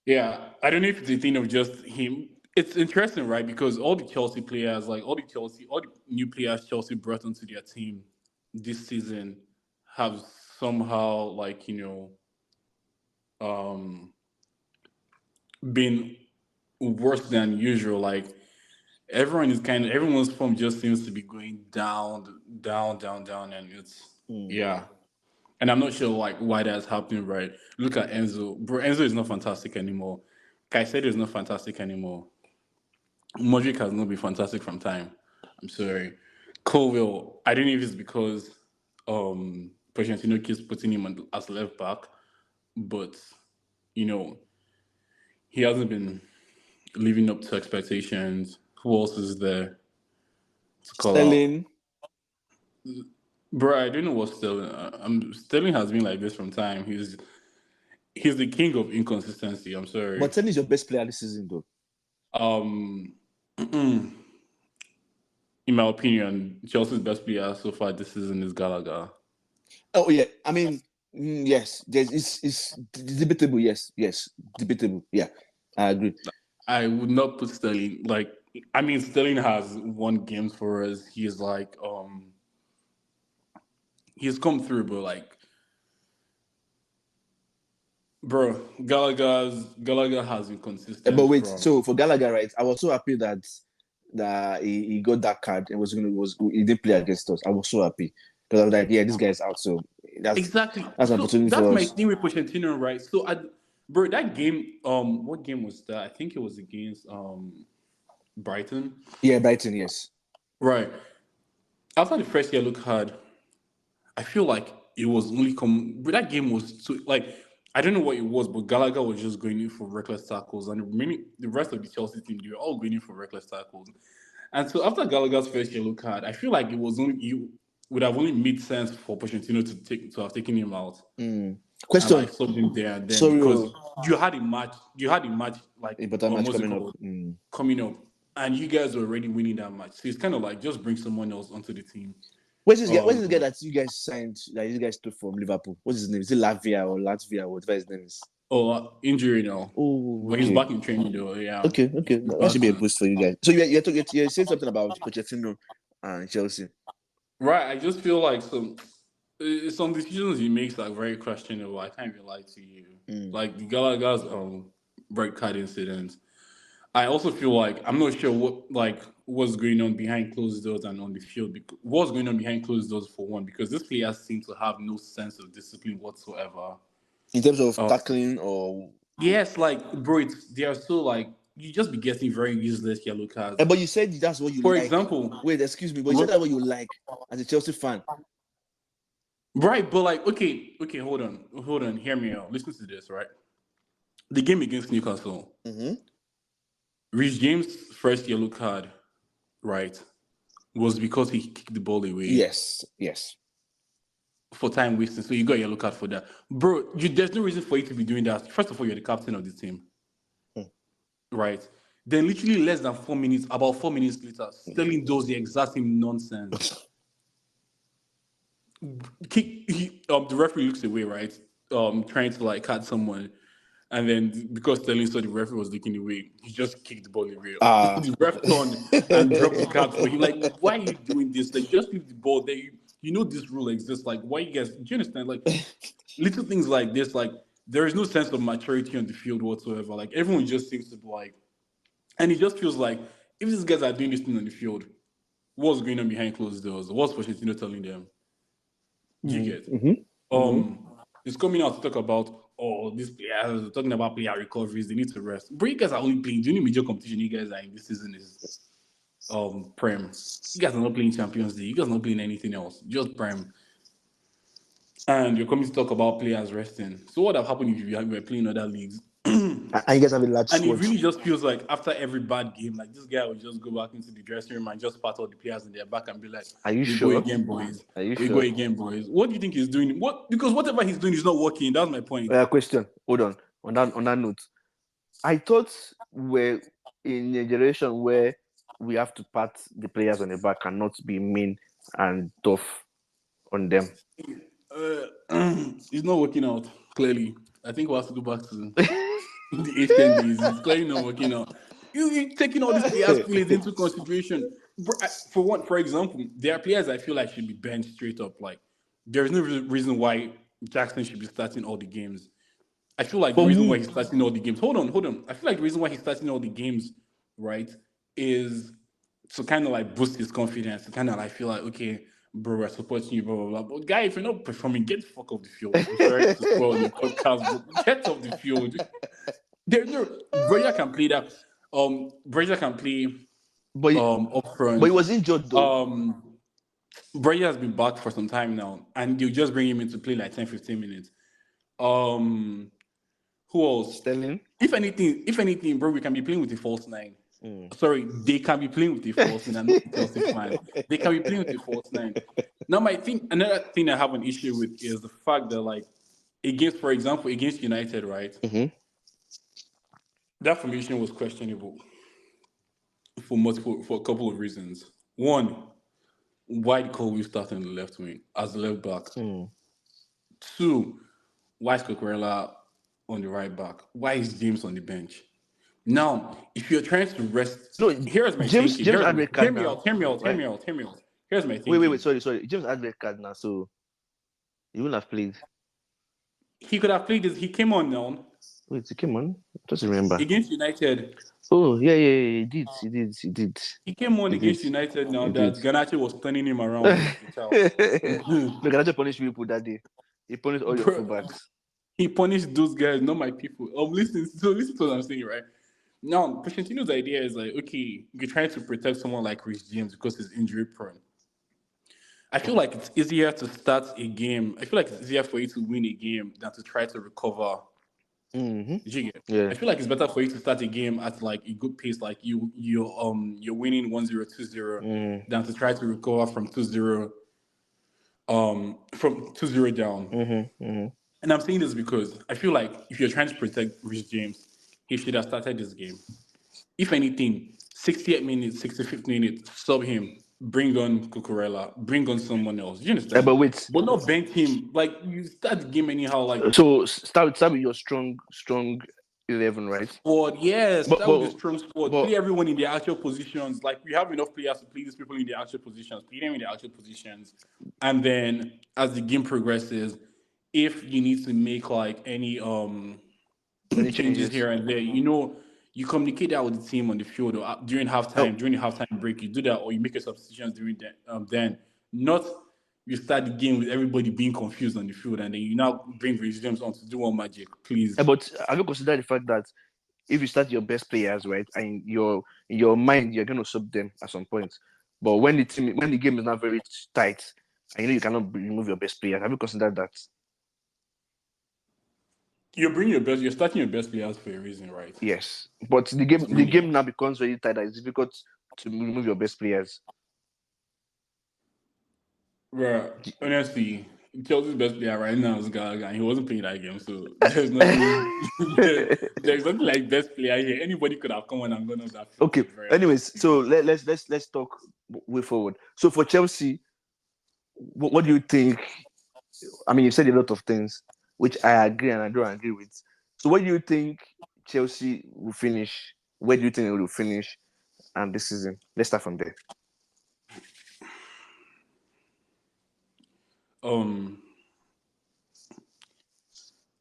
yeah, I don't know if it's a thing of just him. It's interesting, right? Because all the Chelsea players, like all the new players Chelsea brought onto their team this season have somehow like, um been worse than usual. Like everyone's form just seems to be going down, down, down, down, and it's Hmm. yeah. And I'm not sure like why that's happening, right? Look at Enzo. Bro, Enzo is not fantastic anymore. Caicedo is not fantastic anymore. Modric has not been fantastic from time. I'm sorry. Colville, I don't know if it's because Pochettino keeps putting him as left back, but you know, he hasn't been living up to expectations. Who else is there to call out? Sterling, Bro, I don't know what Sterling. Sterling has been like this from time. He's the king of inconsistency. I'm sorry. but Sterling is your best player this season, though. Um, in my opinion, Chelsea's best player so far this season is Gallagher. Oh yeah, I mean, yes, it's debatable. Yes, yes, debatable. Yeah, I agree. I would not put Sterling like. I mean, Sterling has won games for us. He's like, he's come through, but like, bro, Gallagher has been But consistent wait, from. so for Gallagher, right? I was so happy that he got that card and he didn't play against us. I was so happy because I was like, yeah, this guy's out, so that's Exactly. that's an So opportunity that's for my us. thing with Pochettino, right? So, bro, that game, what game was that? I think it was against Brighton, Yeah, Brighton, yes. right? After the first yellow card, I feel like it was only but that game was too like I don't know what it was, but Gallagher was just going in for reckless tackles, and the rest of the Chelsea team they were all going in for reckless tackles. And so after Gallagher's first yellow card, I feel like it was only you would have only made sense for Pochettino to have taken him out Mm. and Question. like subbed him there and then Sorry, because you had a match like important match what's it coming up. called coming up, and you guys were already winning that match. So it's kind of like just bring someone else onto the team. Where's this guy? Where's Um, this guy that you guys signed? That you guys took from Liverpool? What's his name? Is it Latvia or Latvia? Whatever his name is. injury now, Oh, but he's okay, back in training though. Yeah, okay. he's That back should be a in. boost for you guys. So you're saying something about Pochettino and Chelsea. Right, I just feel like some decisions he makes are very questionable. I can't even lie to you. Mm. Like the Gallagher's red card incident. I also feel like I'm not sure what's going on behind closed doors and on the field. Because, what's going on behind closed doors for one? Because these players seem to have no sense of discipline whatsoever. In terms of Uh, tackling or yes, like bro, they are so like you just be getting very useless yellow cards. but you said that's what you For like. example, Wait, excuse me, but you said that's what you like as a Chelsea fan. right? But like, okay, hold on, hear me out. Listen to this, right? The game against Newcastle, Mm-hmm. Rich James' first yellow card, right, was because he kicked the ball away Yes. for time wasting. So you got a yellow card for that. Bro, there's no reason for you to be doing that. First of all, you're the captain of the team, Hmm. right? Then literally less than 4 minutes, about 4 minutes later, Sterling does the exact same nonsense. The referee looks away, right? Trying to like cut someone. And then because Sterling saw the referee was looking away, he just kicked the ball away. Ah. The ref turned and dropped the card for him. Like, why are you doing this? Like, just leave the ball there. You know this rule exists. Like, why you guys? Do you understand? Like, little things like this. Like, there is no sense of maturity on the field whatsoever. Like, everyone just seems to be like, and it just feels like if these guys are doing this thing on the field, what's going on behind closed doors? What's Pochettino telling them? Do you get? Mm-hmm. It's coming out to talk about these players talking about player recoveries. They need to rest. But you guys are only playing. The only major competition you guys are in this season is Prem. You guys are not playing Champions League. You guys are not playing anything else. Just Prem. And you're coming to talk about players resting. So what have happened if you were playing other leagues? And you guys have a large And it squad. really just feels like after every bad game, like this guy would just go back into the dressing room and just pat all the players in their back and be like, Are you "We go sure? again, boys. Are you We go sure? again, boys." What do you think he's doing? Because whatever he's doing is not working. That's my point. Question. Hold on. On that note, I thought we're in a generation where we have to pat the players on the back and not be mean and tough on them. It's not working out. Clearly, I think we'll have to go back to the ancient days. It's clearly not working out. You taking all these players' feelings into consideration. For example, there are players I feel like should be benched straight up. Like, there's no reason why Jackson should be starting all the games. I feel like the For reason why who? he's starting all the games. Hold on. I feel like the reason why he's starting all the games, right, is to kind of like boost his confidence. To kind of like feel like, okay, bro, we're supporting you, blah blah blah. But guy, if you're not performing, get the fuck off the field. I'm sorry to spoil your podcast, but get off the field. There's no Breja can play that. Breja can play But up but he front. was injured though. Breja has been back for some time now, and they'll just bring him in to play like 10, 15 minutes. Um, who else? Sterling. If anything, bro, we can be playing with the false nine. Sorry, they can be playing with the false nine. I'm not a Chelsea fan. They can be playing with the false nine. Now, another thing I have an issue with is the fact that, like, for example, against United, right? Mm-hmm. That formation was questionable for a couple of reasons. One, why did Colwill start on the left wing as the left back? Two, why is Cucurella on the right back? Why is James on the bench? Now, if you're trying to rest, No, here's my James thinking. had red Hear card me now. out. Hear me out. Hear Right? me out. Hear me out. Here's my Wait. thinking. Sorry. James had red card now, so he wouldn't have played. He could have played this. He came on now Wait, he came on. Just remember. against United. Oh yeah. He did. He came on He against did. United now He that did. Ganache was turning him around like a child. Look, I just punished people that day. He punished all your Bro, fullbacks. he punished those guys, not my people. Listen to what I'm saying, right? Now, Pochettino's idea is like, okay, you're trying to protect someone like Rich James because he's injury prone. I feel like it's easier to start a game. I feel like it's easier for you to win a game than to try to recover. Mm-hmm. Did you get? Yeah. I feel like it's better for you to start a game at like a good pace, like you're winning 1-0, 2-0, than to try to recover from 2-0, from 2-0 down. And I'm saying this because I feel like if you're trying to protect Rich James, he should have started this game. If anything, 68 minutes, 65th minute, sub him, bring on Cucurella, bring on someone else. Do you understand? But wait. But not bench him. Like, you start the game anyhow. Like, So start with your strong 11, right? squad, yes, But that would be strong squad. but Play everyone in their actual positions. Like, we have enough players to play these people in their actual positions. Play them in their actual positions. And then as the game progresses, if you need to make like any any changes here and there, you communicate that with the team on the field or during halftime, during the halftime break, you do that, or you make your substitutions during that. Then not you start the game with everybody being confused on the field, and then you now bring Rich James on to do one magic, please. But have you considered the fact that if you start your best players, right, and in your mind you're going to sub them at some point, but when the game is not very tight, and you cannot remove your best players, have you considered that? You're starting your best players for a reason, right? Yes, but the To game me, now becomes very tight. That it's difficult to remove your best players. bro, honestly, Chelsea's best player right now is Gallagher, and he wasn't playing that game, so there's nothing. There's nothing like best player here. Anybody could have come on and gone on that field. To Okay. be very honest. Anyways, so let's talk way forward. So for Chelsea, what do you think? I mean, you said a lot of things, which I agree and I don't agree with. So where do you think Chelsea will finish? Where do you think they will finish this season? Let's start from there. Um,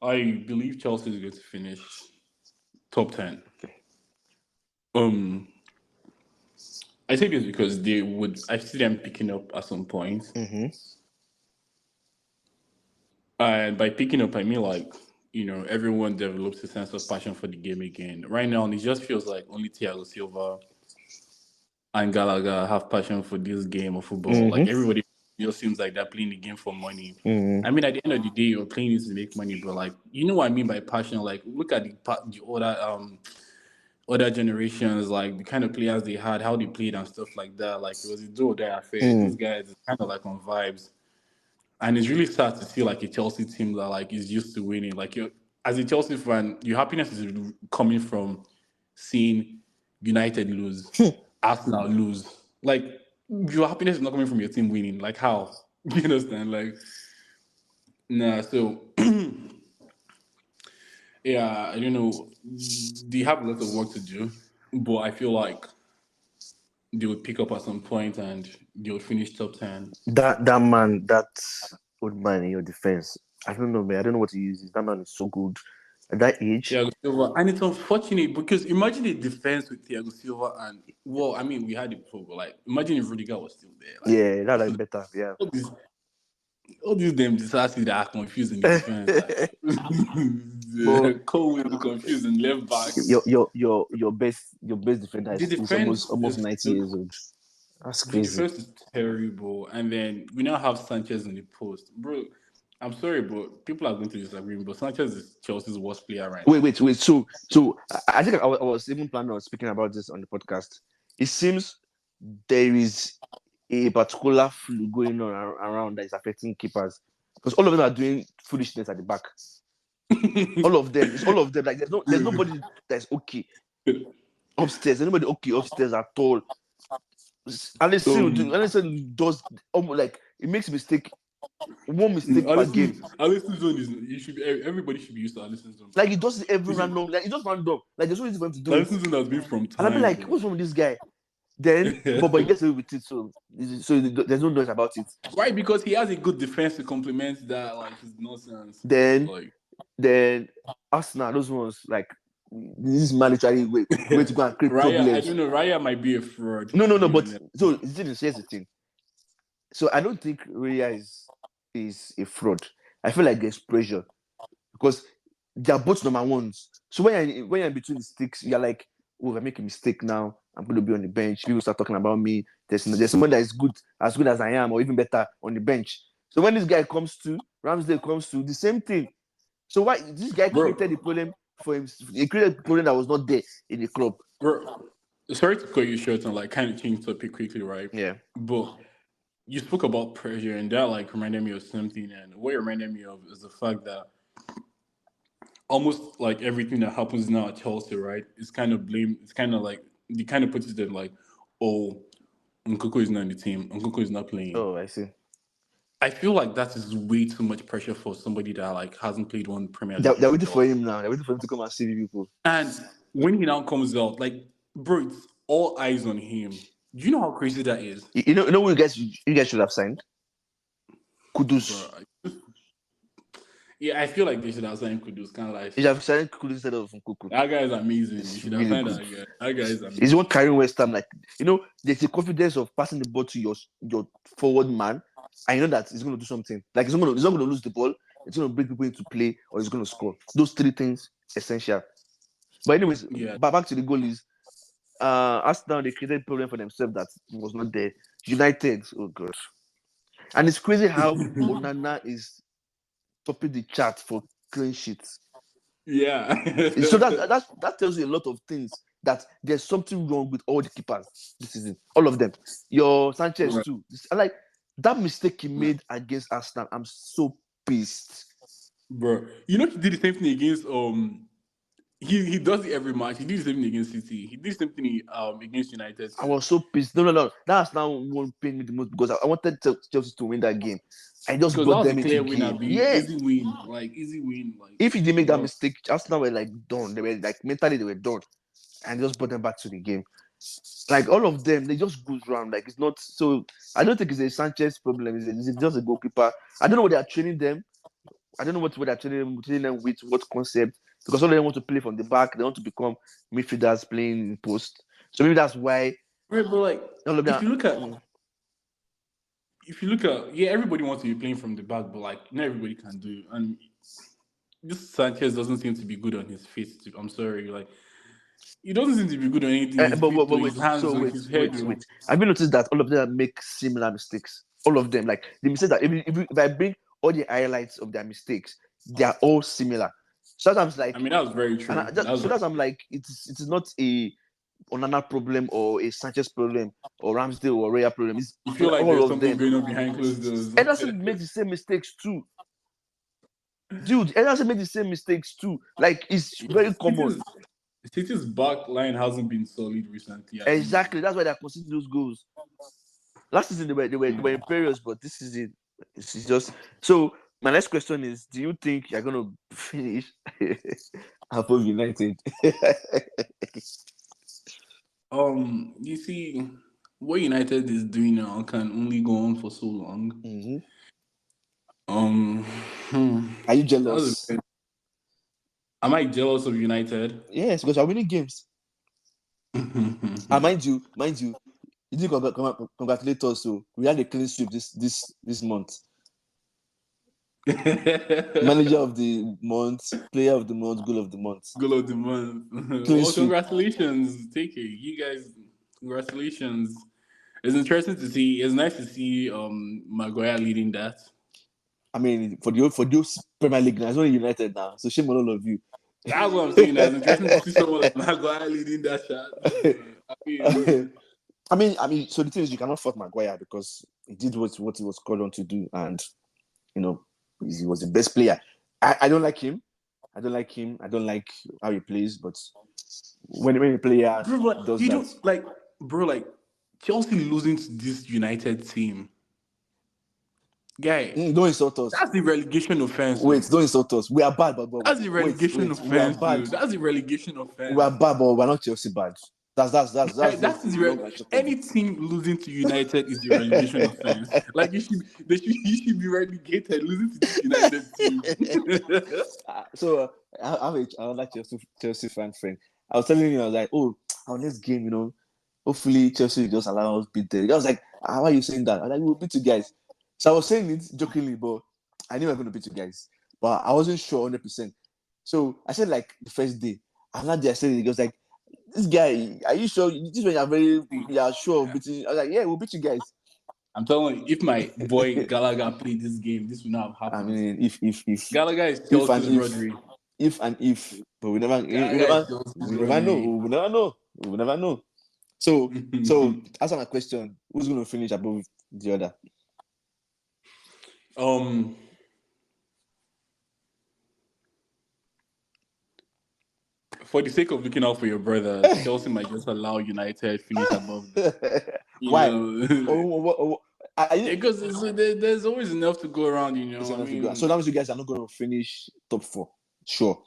I believe Chelsea is going to finish top 10. Um, I think it's because they would. I see them picking up at some point, Mm-hmm. and by picking up, I mean like everyone develops a sense of passion for the game again. Right now, it just feels like only Thiago Silva and Gallagher have passion for this game of football. Mm-hmm. Like everybody just seems like they're playing the game for money. Mm-hmm. I mean, at the end of the day, you're playing it to make money, but like you know what I mean by passion. Like look at the other generations, like the kind of players they had, how they played and stuff like that. Like it was a do or die affair. These guys is kind of like on vibes, and it's really sad to see like a Chelsea team that like is used to winning. Like you, as a Chelsea fan, your happiness is coming from seeing United lose, Arsenal lose. Like your happiness is not coming from your team winning. Like how? You understand? Like nah. So yeah, I don't know. They have a lot of work to do, but I feel like they would pick up at some point and they would finish top 10. That man, that old man in your defense. I don't know, man. I don't know what he uses. That man is so good at that age. Thiago Silva. And it's unfortunate because imagine the defense with Thiago Silva and, well, I mean, we had it before, but like, imagine if Rudiger was still there. Like, Yeah, that like better. Yeah. all these, all these damn disasters that are confused in the defense. But Like, Cole will be confused in left back. your best defender The is almost defense almost is 90 years old. That's the crazy. defense is terrible, and then we now have Sanchez in the post, bro. I'm sorry, but people are going to disagree, but Sanchez is Chelsea's worst player right Wait, now. wait, wait. So I think I was even planning on speaking about this on the podcast. It seems there is a particular flu going on around that is affecting keepers because all of them are doing foolishness at the back. All of them. It's all of them. Like there's nobody that's okay upstairs. There's nobody okay upstairs at all. Alison does almost like it makes mistake. One mistake per game. Alisson zone is you should be everybody should be used to Alisson zone. Like he does it every random. Like he just random. Like there's no reason for him to do it. Alisson zone has been from And I'll be time, like, bro. what's wrong with this guy? Then, but he gets away with it, so there's no noise about it. Why? Because he has a good defense to complement that, like his nonsense. Then, Like then Arsenal, those ones like this man literally wait to go and create Raya, I problems. don't know. Raya might be a fraud. No, but so here's the thing. So I don't think Raya is a fraud. I feel like there's pressure because they are both number ones. So when you're in between the sticks, you're like, oh, if I make a mistake now, I'm going to be on the bench. People start talking about me. There's someone that is as good as I am, or even better on the bench. So when this guy comes to Ramsdale comes to the same thing. So why this guy created the problem for him? He created a problem that was not there in the club. Bro, sorry to cut you short and like kind of change topic quickly, right? Yeah. But you spoke about pressure, and that like reminded me of something. And what it reminded me of is the fact that almost like everything that happens now at Chelsea, right? It's kind of blame. It's kind of like they kind of put it there like, oh, Nkunku is not in the team. Nkunku is not playing. Oh, I see. I feel like that is way too much pressure for somebody that like hasn't played one Premier League. They're waiting for him now. They're waiting for him to come and see people. And when he now comes out, like, bro, it's all eyes on him. Do you know how crazy that is? You know what you guys should have signed? Kudus. Bro, yeah, I feel like they should have signed Kudus. Kind of like You should have signed Kudus instead of Nkunku. that guy is amazing. You should have really signed good. that guy. That guy is amazing. He's one carrying West Ham. Like there's a confidence of passing the ball to your forward man. I know that he's going to do something. Like he's not going to lose the ball. It's going to bring people into play, or he's going to score. Those three things essential. But anyways, back to the goalies. Arsenal, they created a problem for themselves that was not there. United, oh god. And it's crazy how Onana is topping the chart for clean sheets. Yeah. So that tells you a lot of things. That there's something wrong with all the keepers this season, all of them. Your Sanchez Right. too. Like that mistake he made against Arsenal, I'm so pissed. Bro, you know he did the same thing against he does it every match. He did the same thing against City. He did the same thing against United I too. was so pissed. No. That's now one pain me the most because I wanted Chelsea to win that game. I just Because that brought was a them into clear winner, game. be Yeah. easy win, like easy win, like If he didn't make that bro. mistake, Arsenal were like done. They were like mentally they were done, and just brought them back to the game. Like all of them, they just goes round. Like it's not so. I don't think it's a Sanchez problem. It's just a goalkeeper. I don't know what they are training them. I don't know what they're training them with, what concept. Because all of them want to play from the back. They want to become midfielders playing in post. So maybe that's why Right, but like all of if them. you look at yeah, everybody wants to be playing from the back, but like not everybody can do. And this Sanchez doesn't seem to be good on his feet. I'm sorry, like he doesn't seem to be good on anything. His feet, But or his wait. hands, So or wait, his head. wait, wait. Have you noticed that all of them make similar mistakes? All of them, like the mistake that if I bring all the highlights of their mistakes, they are all similar. Sometimes I like, mean, that was very and true. That was so that's I'm like, it's not a Onana problem or a Sanchez problem or Ramsdale or Raya problem. It's you feel like all there's of something them. going on behind closed doors. Ederson makes the same mistakes too. Dude, Ederson made the same mistakes too. Like it's very common. City's City's back line hasn't been solid recently. I don't know. Exactly. That's why they're conceding those goals. Last season they were imperious, but this season it's just so. My next question is: do you think you're gonna finish above United? You see, what United is doing now can only go on for so long. Mhm. Um, Are you that was jealous? am I jealous of United? Yes, because you're winning games. And mind you, you didn't congratulate us. So we had a clean sweep this month. Manager of the month, player of the month, goal of the month, Goal of the month. clean Well, sweep. congratulations, take it, you guys. Congratulations. It's interesting to see. It's nice to see Maguire leading that. I mean, for the Premier League now, it's only United now. So shame on all of you. That's what I'm saying. That's interesting to see someone like Maguire leading that shot. I mean, So the thing is, you cannot fault Maguire because he did what he was called on to do, and you know, he was the best player. I don't like him. I don't like him. I don't like how he plays. But when a player bro, like, does you that, don't like, bro, like Chelsea losing to this United team, guy. don't insult us. That's the relegation offense, Wait, though. don't insult us. We are bad, but That's the relegation we are offense, bad. dude. That's the relegation We are offense. bad, but we're not Chelsea bad. That's Like, just the long and short of any it. team losing to United is the relegation offense. Like you should be relegated losing to this United team. So I have another Chelsea fan friend. I was telling him, I was like, oh, our next game, hopefully Chelsea will just allow us beat them. I was like, how are you saying that? I was like, we'll beat you guys. So I was saying it jokingly, but I knew we were going to beat you guys. But I wasn't sure 100%. So I said like the first day. And that day I said it, he was like, this guy, are you sure? This one you are sure of beating. I was like, yeah, we'll beat you guys. I'm telling you, if my boy Gallagher played this game, this would not have I happened. mean, if Gallagher is if and Chelsea's Rodri. if, but we never, Gallagher is Chelsea's we never know. Rodri. We will never know. We will never know. So answer my question: who's going to finish above the other? For the sake of looking out for your brother, Chelsea might just allow United finish above them. Why? Know? Because there's always enough to go around, I mean, so that means you guys are not going to finish top 4. Sure.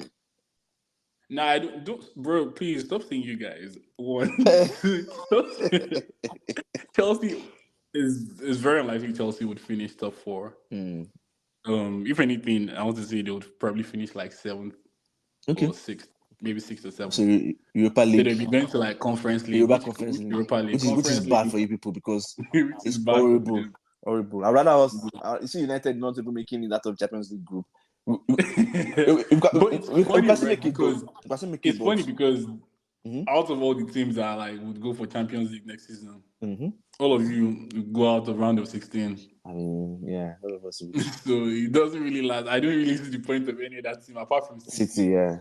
Nah, I don't, bro. Please stop saying you guys. One, Chelsea is very unlikely Chelsea would finish top 4. If anything, I want to say they would probably finish like 7th or 6th, maybe 6th or 7th. So Europa League. So they'll be going to like Conference League, Europa League, which is bad for you people because it's bad horrible. Horrible. I'd rather you see United not even making it out of Champions League group. But it's funny, right? Because it's funny because out of all the teams that like would go for Champions League next season, Mm-hmm. all of you go out of round of 16. I mean, yeah, all of us. So it doesn't really last. I don't really see the point of any of that team apart from City, City, yeah.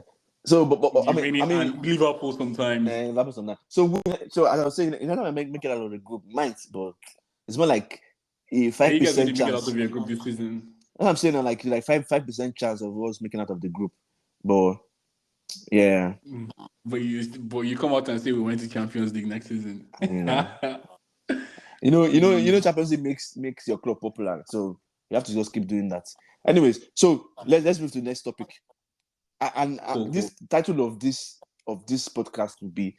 So, but the I remaining, mean, and Liverpool sometimes. that happens sometimes. So as I was saying, you know, I make it out of the group, might, but it's more like a Are you guys going 5% to make it out chance. of your group this season? I'm saying like 5% chance of us making out of the group, but yeah, But you come out and say we went to Champions League next season. you know, Mm. Champions League makes your club popular, so you have to just keep doing that. Anyways, so let's move to the next topic, and Cool. this title of this podcast will be,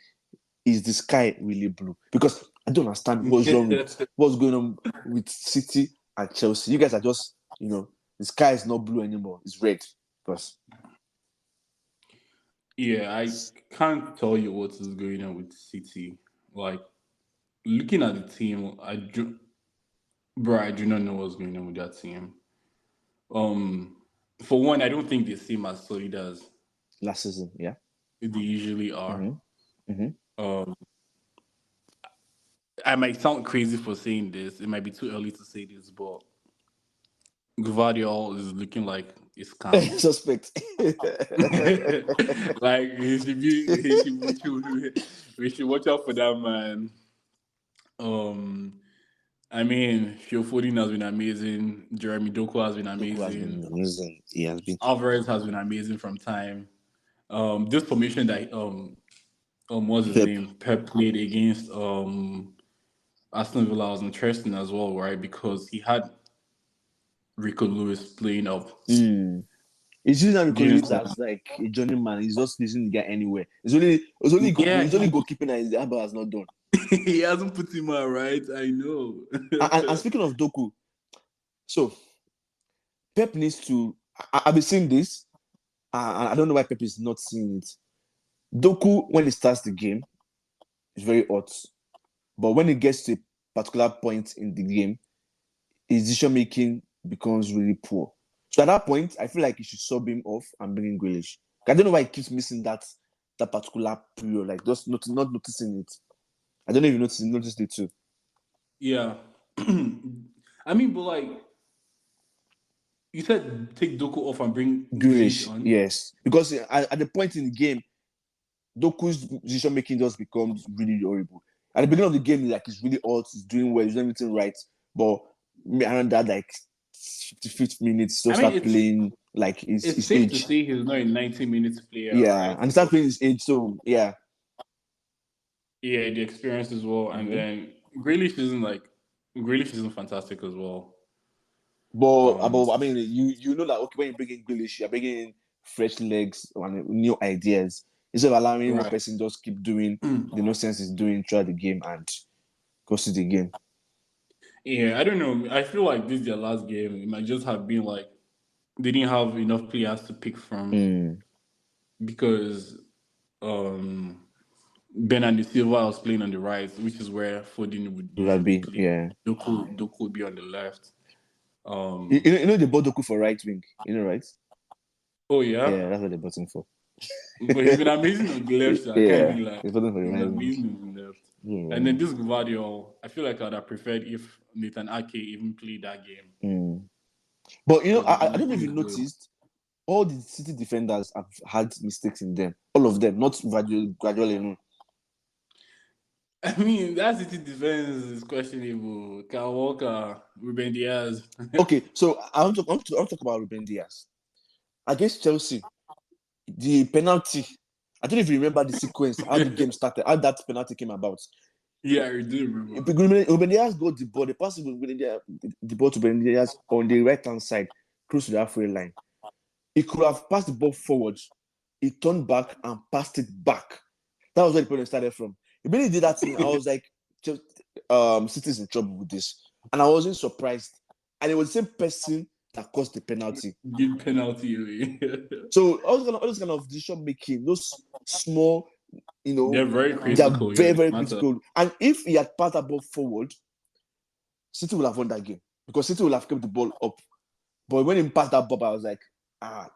"Is the sky really blue?" Because I don't understand what's going on with City and Chelsea. You guys are just, the sky is not blue anymore; it's red. Because Yeah, I can't tell you what is going on with City. Like looking at the team, I do not know what's going on with that team. For one, I don't think they seem as solid as last season, yeah. they usually are. Mm-hmm. Mm-hmm. Um, I might sound crazy for saying this. It might be too early to say this, but Gvardiol is looking like a scam. Suspect. Like we should watch out for that man. I mean, Phil Foden has been amazing. Jeremy Doku has been Doku has been amazing. amazing. He has been. Alvarez has been amazing from time. This formation that what's his Pep. name? Pep played against Aston Villa was interesting as well, right? Because he had Rico Lewis playing up. It's using Rico Didn't Lewis as like a journeyman. He's just using the guy anywhere. It's only goalkeeping that his Amber has not done. He hasn't put him out, right? I know. and speaking of Doku, so Pep needs to. I've been seeing this, and I don't know why Pep is not seeing it. Doku, when he starts the game, is very hot, but when he gets to a particular point in the game, his decision making becomes really poor. So at that point, I feel like you should sub him off and bring in Grealish. I don't know why he keeps missing that particular period, like just not noticing it. I don't know if you noticed it too. Yeah. I mean, but like you said, take Doku off and bring Grealish on. Yes, because at the point in the game, Doku's decision making just becomes really horrible. At the beginning of the game, like he's really hot, he's doing well, he's doing everything right, but around that like 55th minutes, so start playing like his safe age. To say he's not a 90 minutes player. Yeah, right? and start playing his age, so yeah. Yeah, the experience as well, and then Grealish isn't fantastic as well. But I mean, you know that okay, when you bring in Grealish, you're bringing in fresh legs and new ideas instead of allowing one person just keep doing the nonsense he's doing throughout the game and cost the game. Yeah, I don't know. I feel like this is their last game. It might just have been like they didn't have enough players to pick from because Bernardo Silva was playing on the right, which is where Foden would usually play. Yeah. Doku would be on the left. You know they bought Doku for right wing, right? Oh yeah? Yeah, that's what they bought him for. But he's been amazing on the left. So I can't be like he's bought him for the right amazing on the left. Yeah. And then this Gvardiol, I feel like I'd have preferred if Nathan Ake even played that game. But I don't know if you noticed, all the City defenders have had mistakes in them. All of them, not Gvardiol alone. I mean, that City defense is questionable. Kyle Walker, Ruben Diaz. Okay, so I want to talk about Ruben Diaz. Against Chelsea, the penalty, I don't know if you remember the sequence, how the game started, how that penalty came about. Yeah, I do remember. Ruben Diaz got the ball, the pass the ball to Ruben Diaz on the right-hand side, close to the halfway line. He could have passed the ball forward. He turned back and passed it back. That was where the problem started from. When he did that thing, I was like, City's in trouble with this. And I wasn't surprised. And it was the same person that caused the penalty. Give penalty away. So all this kind of decision making, those small, they're very critical. They're very, very critical. And if he had passed that ball forward, City would have won that game. Because City would have kept the ball up. But when he passed that ball, I was like,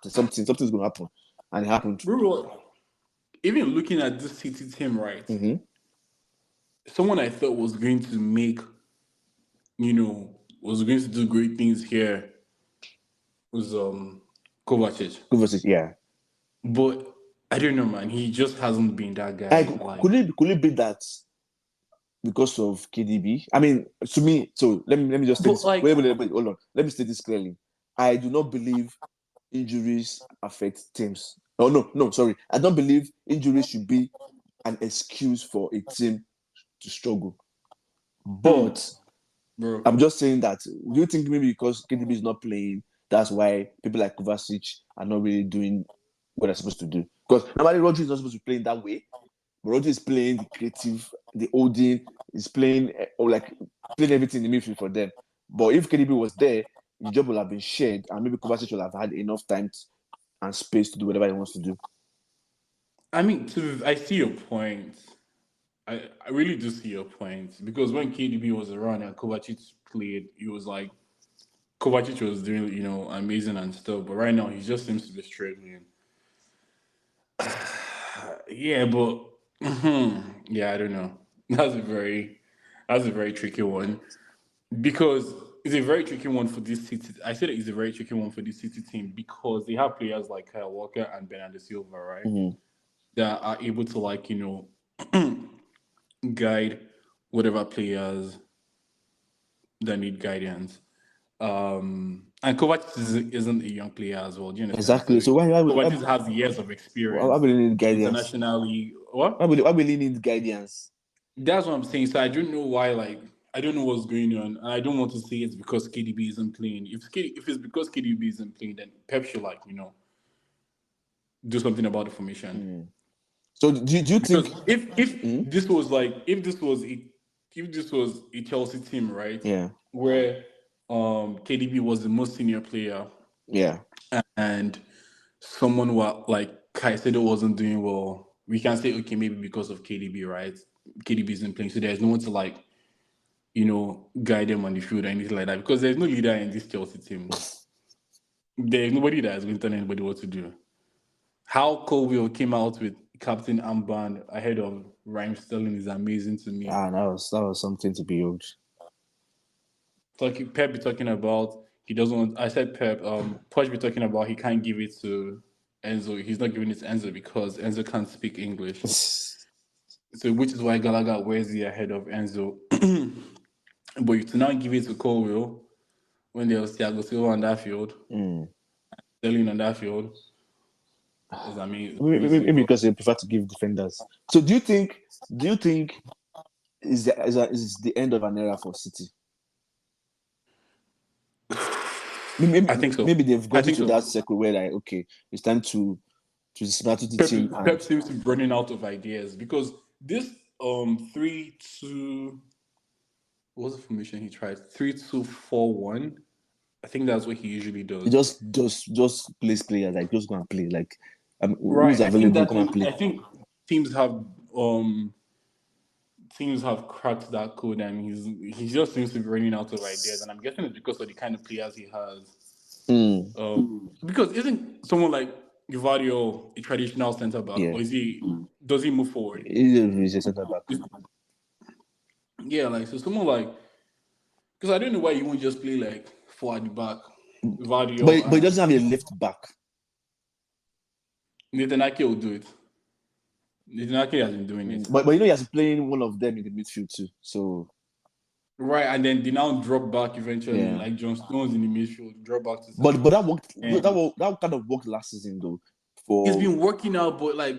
something's going to happen. And it happened. Bro, even looking at this City team, right? Mm-hmm. Someone I thought was going to make, was going to do great things here was Kovacic. Yeah. But I don't know, man. He just hasn't been that Like, guy. Like, could it be that because of KDB? I mean, to me, so let me just say but this. like, Wait, hold on. Let me state this clearly. I do not believe injuries affect teams. Oh no, sorry. I don't believe injuries should be an excuse for a team to struggle. But bro, I'm just saying that. Do you think maybe because KDB is not playing, that's why people like Kovacic are not really doing what they're supposed to do? Because normally Rodri is not supposed to play in that way. But Rodri is playing the creative, the holding, is playing or like playing everything in the midfield for them. But if KDB was there, the job would have been shared, and maybe Kovacic will have had enough time and space to do whatever he wants to do. I mean, I see your point. I really do see your point because when KDB was around and Kovacic played, it was like Kovacic was doing amazing and stuff. But right now, he just seems to be struggling. Yeah, but yeah, I don't know. That's a very tricky one because it's a very tricky one for this city. I said it's a very tricky one for this city team because they have players like Kyle Walker and Bernardo Silva, right? Mm-hmm. That are able to guide whatever players that need guidance. And Kovacic isn't a young player as well. Do you understand? So Exactly. So Kovacic has years of why experience will he need guidance? internationally. What? Why will he need guidance? That's what I'm saying. So I don't know why. Like I don't know what's going on, and I don't want to say it's because KDB isn't playing. If it's because KDB isn't playing, then Pep should do something about the formation. Mm. So do you Because think? if Mm? this was like if this was a Chelsea team, right, Yeah, where KDB was the most senior player yeah. and someone like Caicedo wasn't doing well, we can say okay maybe because of KDB, right? KDB isn't playing, so there's no one to guide them on the field or anything like that because there's no leader in this Chelsea team. There's nobody that is going to tell anybody what to do. How Colwill came out with Captain Armband ahead of Raheem Sterling is amazing to me. That was something to behold. Like Pep be talking about he doesn't want. I said Pep. Poch be talking about he can't give it to Enzo. He's not giving it to Enzo because Enzo can't speak English. So which is why Gallagher wears the ahead of Enzo. But to now give it to Colwill when there was Thiago Silva on that field, Mm. Sterling on that field, is Maybe amazing. But because they prefer to give defenders. So do you think is the end of an era for City? Maybe, I think so. maybe they've I gotten think to so. that circle where like, okay, it's time to dismantle the Pep, team Pep and seems to be running out of ideas because this 3-2 what was the formation he tried? 3-2-4-1. I think that's what he usually he does. just plays players like just go and play like who's Right. I think available that's come and when I play. think teams have um teams have cracked that code and he just seems to be running out of ideas and I'm guessing it's because of the kind of players he has. Mm. Because isn't someone like Givadio a traditional centre back Yeah, or does he move forward? he's a centre back. Yeah, like so someone like because I don't know why you won't just play like four at the back, Vadio But he and doesn't have a left back. Nathan Ake will do it. Nathan Ake has been doing it. But he has playing one of them in the midfield too. So Right, and then they now drop back eventually, yeah. like John Stones in the midfield, drop back to But center. that worked. And That kind of worked last season though. it's For been working out, but like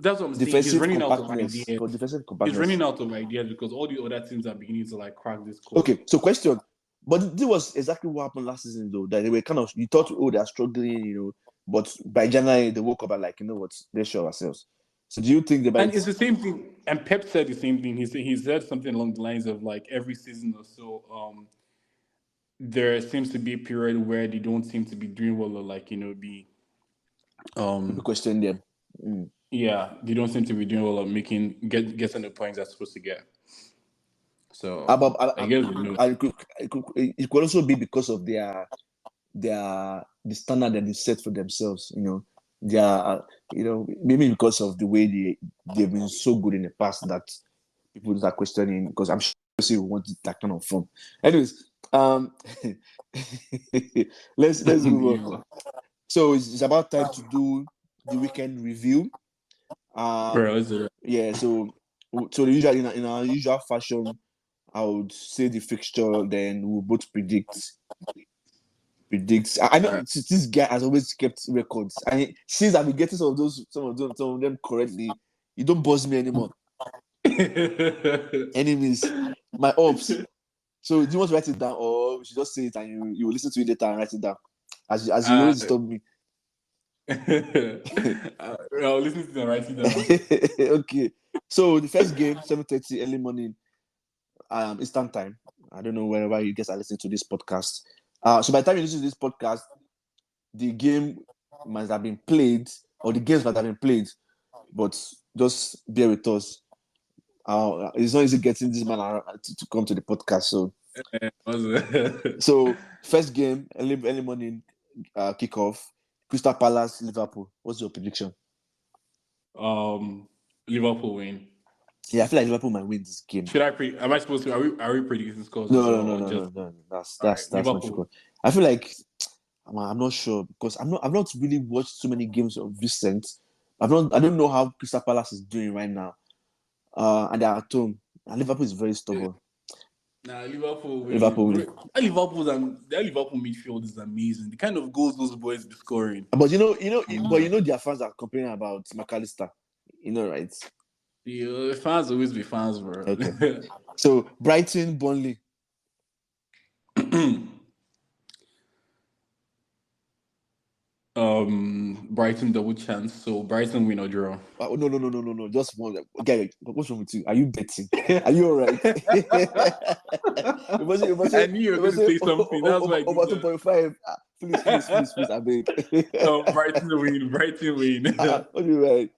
that's what I'm saying. He's defensive running out of compactness. ideas. For defensive He's compactness. running out of ideas because all the other teams are beginning to like crack this code. Okay, so question. But this was exactly what happened last season though. That they were kind of you thought they're struggling, but by January they woke up and like, what, let's show ourselves. So do you think they And might it's the same thing. And Pep said the same thing. He said something along the lines of like every season or so, there seems to be a period where they don't seem to be doing well or like be people um question them? Mm. yeah, they don't seem to be doing well or getting the points they're supposed to get. So But I guess it could also be because of the standard that they set for themselves. they are, maybe because of the way they've been so good in the past that people are questioning. Because I'm sure Chelsea want that kind of form. Anyways, let's move on. Yeah. So it's about time to do the weekend review. Bro, is it? Yeah. So the usual in our usual fashion, I would say the fixture, then we'll both predict. I know Alright. this guy has always kept records, and since I've been getting some of them correctly, you don't buzz me anymore. Enemies, my ops. So do you want to write it down, or we should just say it and you will listen to it later and write it down, as you uh, always stop me. I'll listen to them, write it down. Okay. So the first game, 7:30 early morning, Eastern time. I don't know wherever you guys are listening to this podcast. So by the time you listen to this podcast, the game must have been played, or the games might have been played, but just bear with us. It's not easy getting this man to come to the podcast. So first game, early morning, kickoff, Crystal Palace, Liverpool. What's your prediction? Liverpool win. Yeah, I feel like Liverpool might win this game. Am I supposed to? Are we predicting scores as No, well? no, Or no, just no, no. That's all right, not Liverpool. difficult. I feel like I'm not sure because I've not really watched so many games of recent. I don't know how Crystal Palace is doing right now. And they're at home. And Liverpool is very stubborn. Nah, Liverpool Liverpool win. win. Bro, that Liverpool midfield is amazing. The kind of goals those boys be scoring. But their fans are complaining about McAllister. You know, right? Yeah, fans always be fans, bro. Okay. So Brighton, Burnley. Brighton double chance. So Brighton win or draw. No. Just one. Okay, what's wrong with you? Are you betting? Are you all right? I knew you were going to say something. That's why I did over that. 2.5. Please, I beg. Brighton win. Brighton win. What do you right?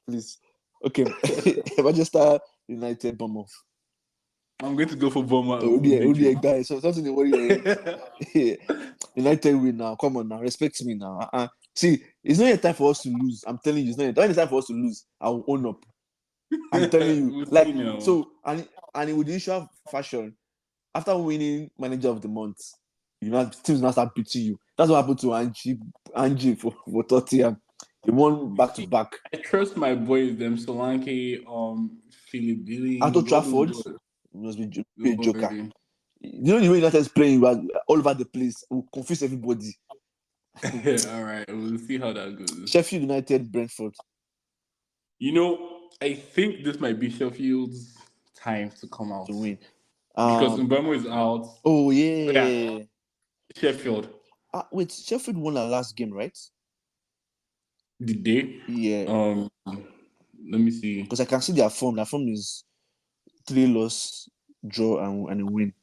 Please. Okay. Manchester United, Bournemouth. I'm going to go for Bournemouth. Guys. So something to worry your head. United win now. Come on now. Respect me now. See, it's not a time for us to lose. I'm telling you, it's not a time for us to lose. I'll own up. I'm telling you. We'll Like, see now. so, and with the usual fashion, after winning manager of the month, teams now start beating you. That's what happened to Angie for Tottenham. He won back to back. I trust my boys, them Solanke, Philip Billing. Out of Trafford, must be a joker. You know the way United is playing all over the place, will confuse everybody. All right, we'll see how that goes. Sheffield United, Brentford. I think this might be Sheffield's time to come out To win. because Mbemo is out. Oh yeah. Sheffield. Wait, Sheffield won our last game, right? Did they? Yeah. Let me see. Because I can see their form. Their form is 3 loss, draw, and a win.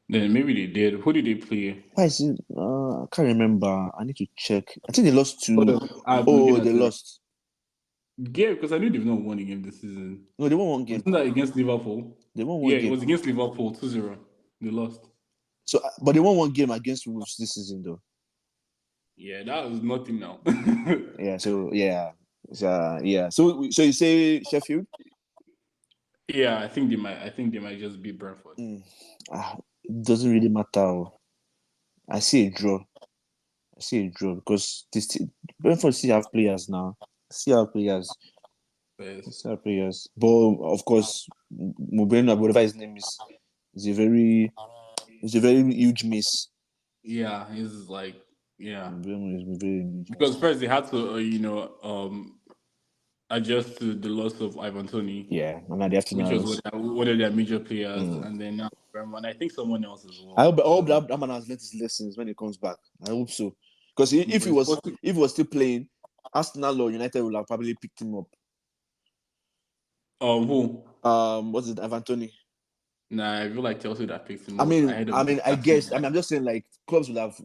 Then maybe they did. Who did they play? Why is it? I can't remember. I need to check. I think they lost to. They lost. Yeah, because I knew they've not won a game this season. No, they won one game. Wasn't that against Liverpool? They won one game. Yeah, it was against Liverpool, 2-0. They lost. So, but they won one game against Wolves this season, though. Yeah, that was nothing now. Yeah. So yeah. So you say Sheffield? Yeah, I think they might just beat Brentford. It doesn't really matter. I see a draw because Brentford still have players now. Yes. But of course, Mubeno, whatever his name is a very huge miss. Yeah, it's like Mubeno is very huge because first they had to adjust to the loss of Ivan Toney. Yeah, and they have to which was one of their major players, and then now and I think someone else as well. I hope that man has learned his lessons when he comes back. I hope so. Because if he was still playing, Arsenal or United would have probably picked him up. Who? Was it Ivan Toney? Nah, I feel like Chelsea would have picked him up. I guess. I'm just saying, like, clubs would have,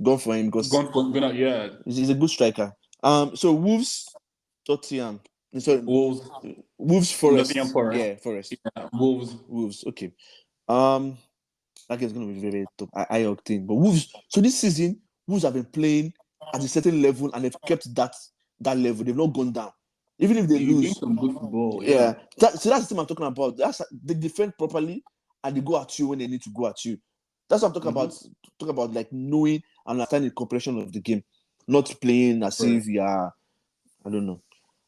gone for him because he's a good striker. So Wolves, Tottenham. So Wolves, Forest. Yeah, Forest. Yeah, Wolves. Okay. That game's gonna be very, very tough. I octane. But Wolves. So this season, Wolves have been playing at a certain level, and they've kept that level. They've not gone down. Even if they You lose, need some good football. yeah. So that's the thing I'm talking about. They defend properly and they go at you when they need to go at you. That's what I'm talking about. Talk about like knowing and understanding the comprehension of the game, not playing as if I don't know.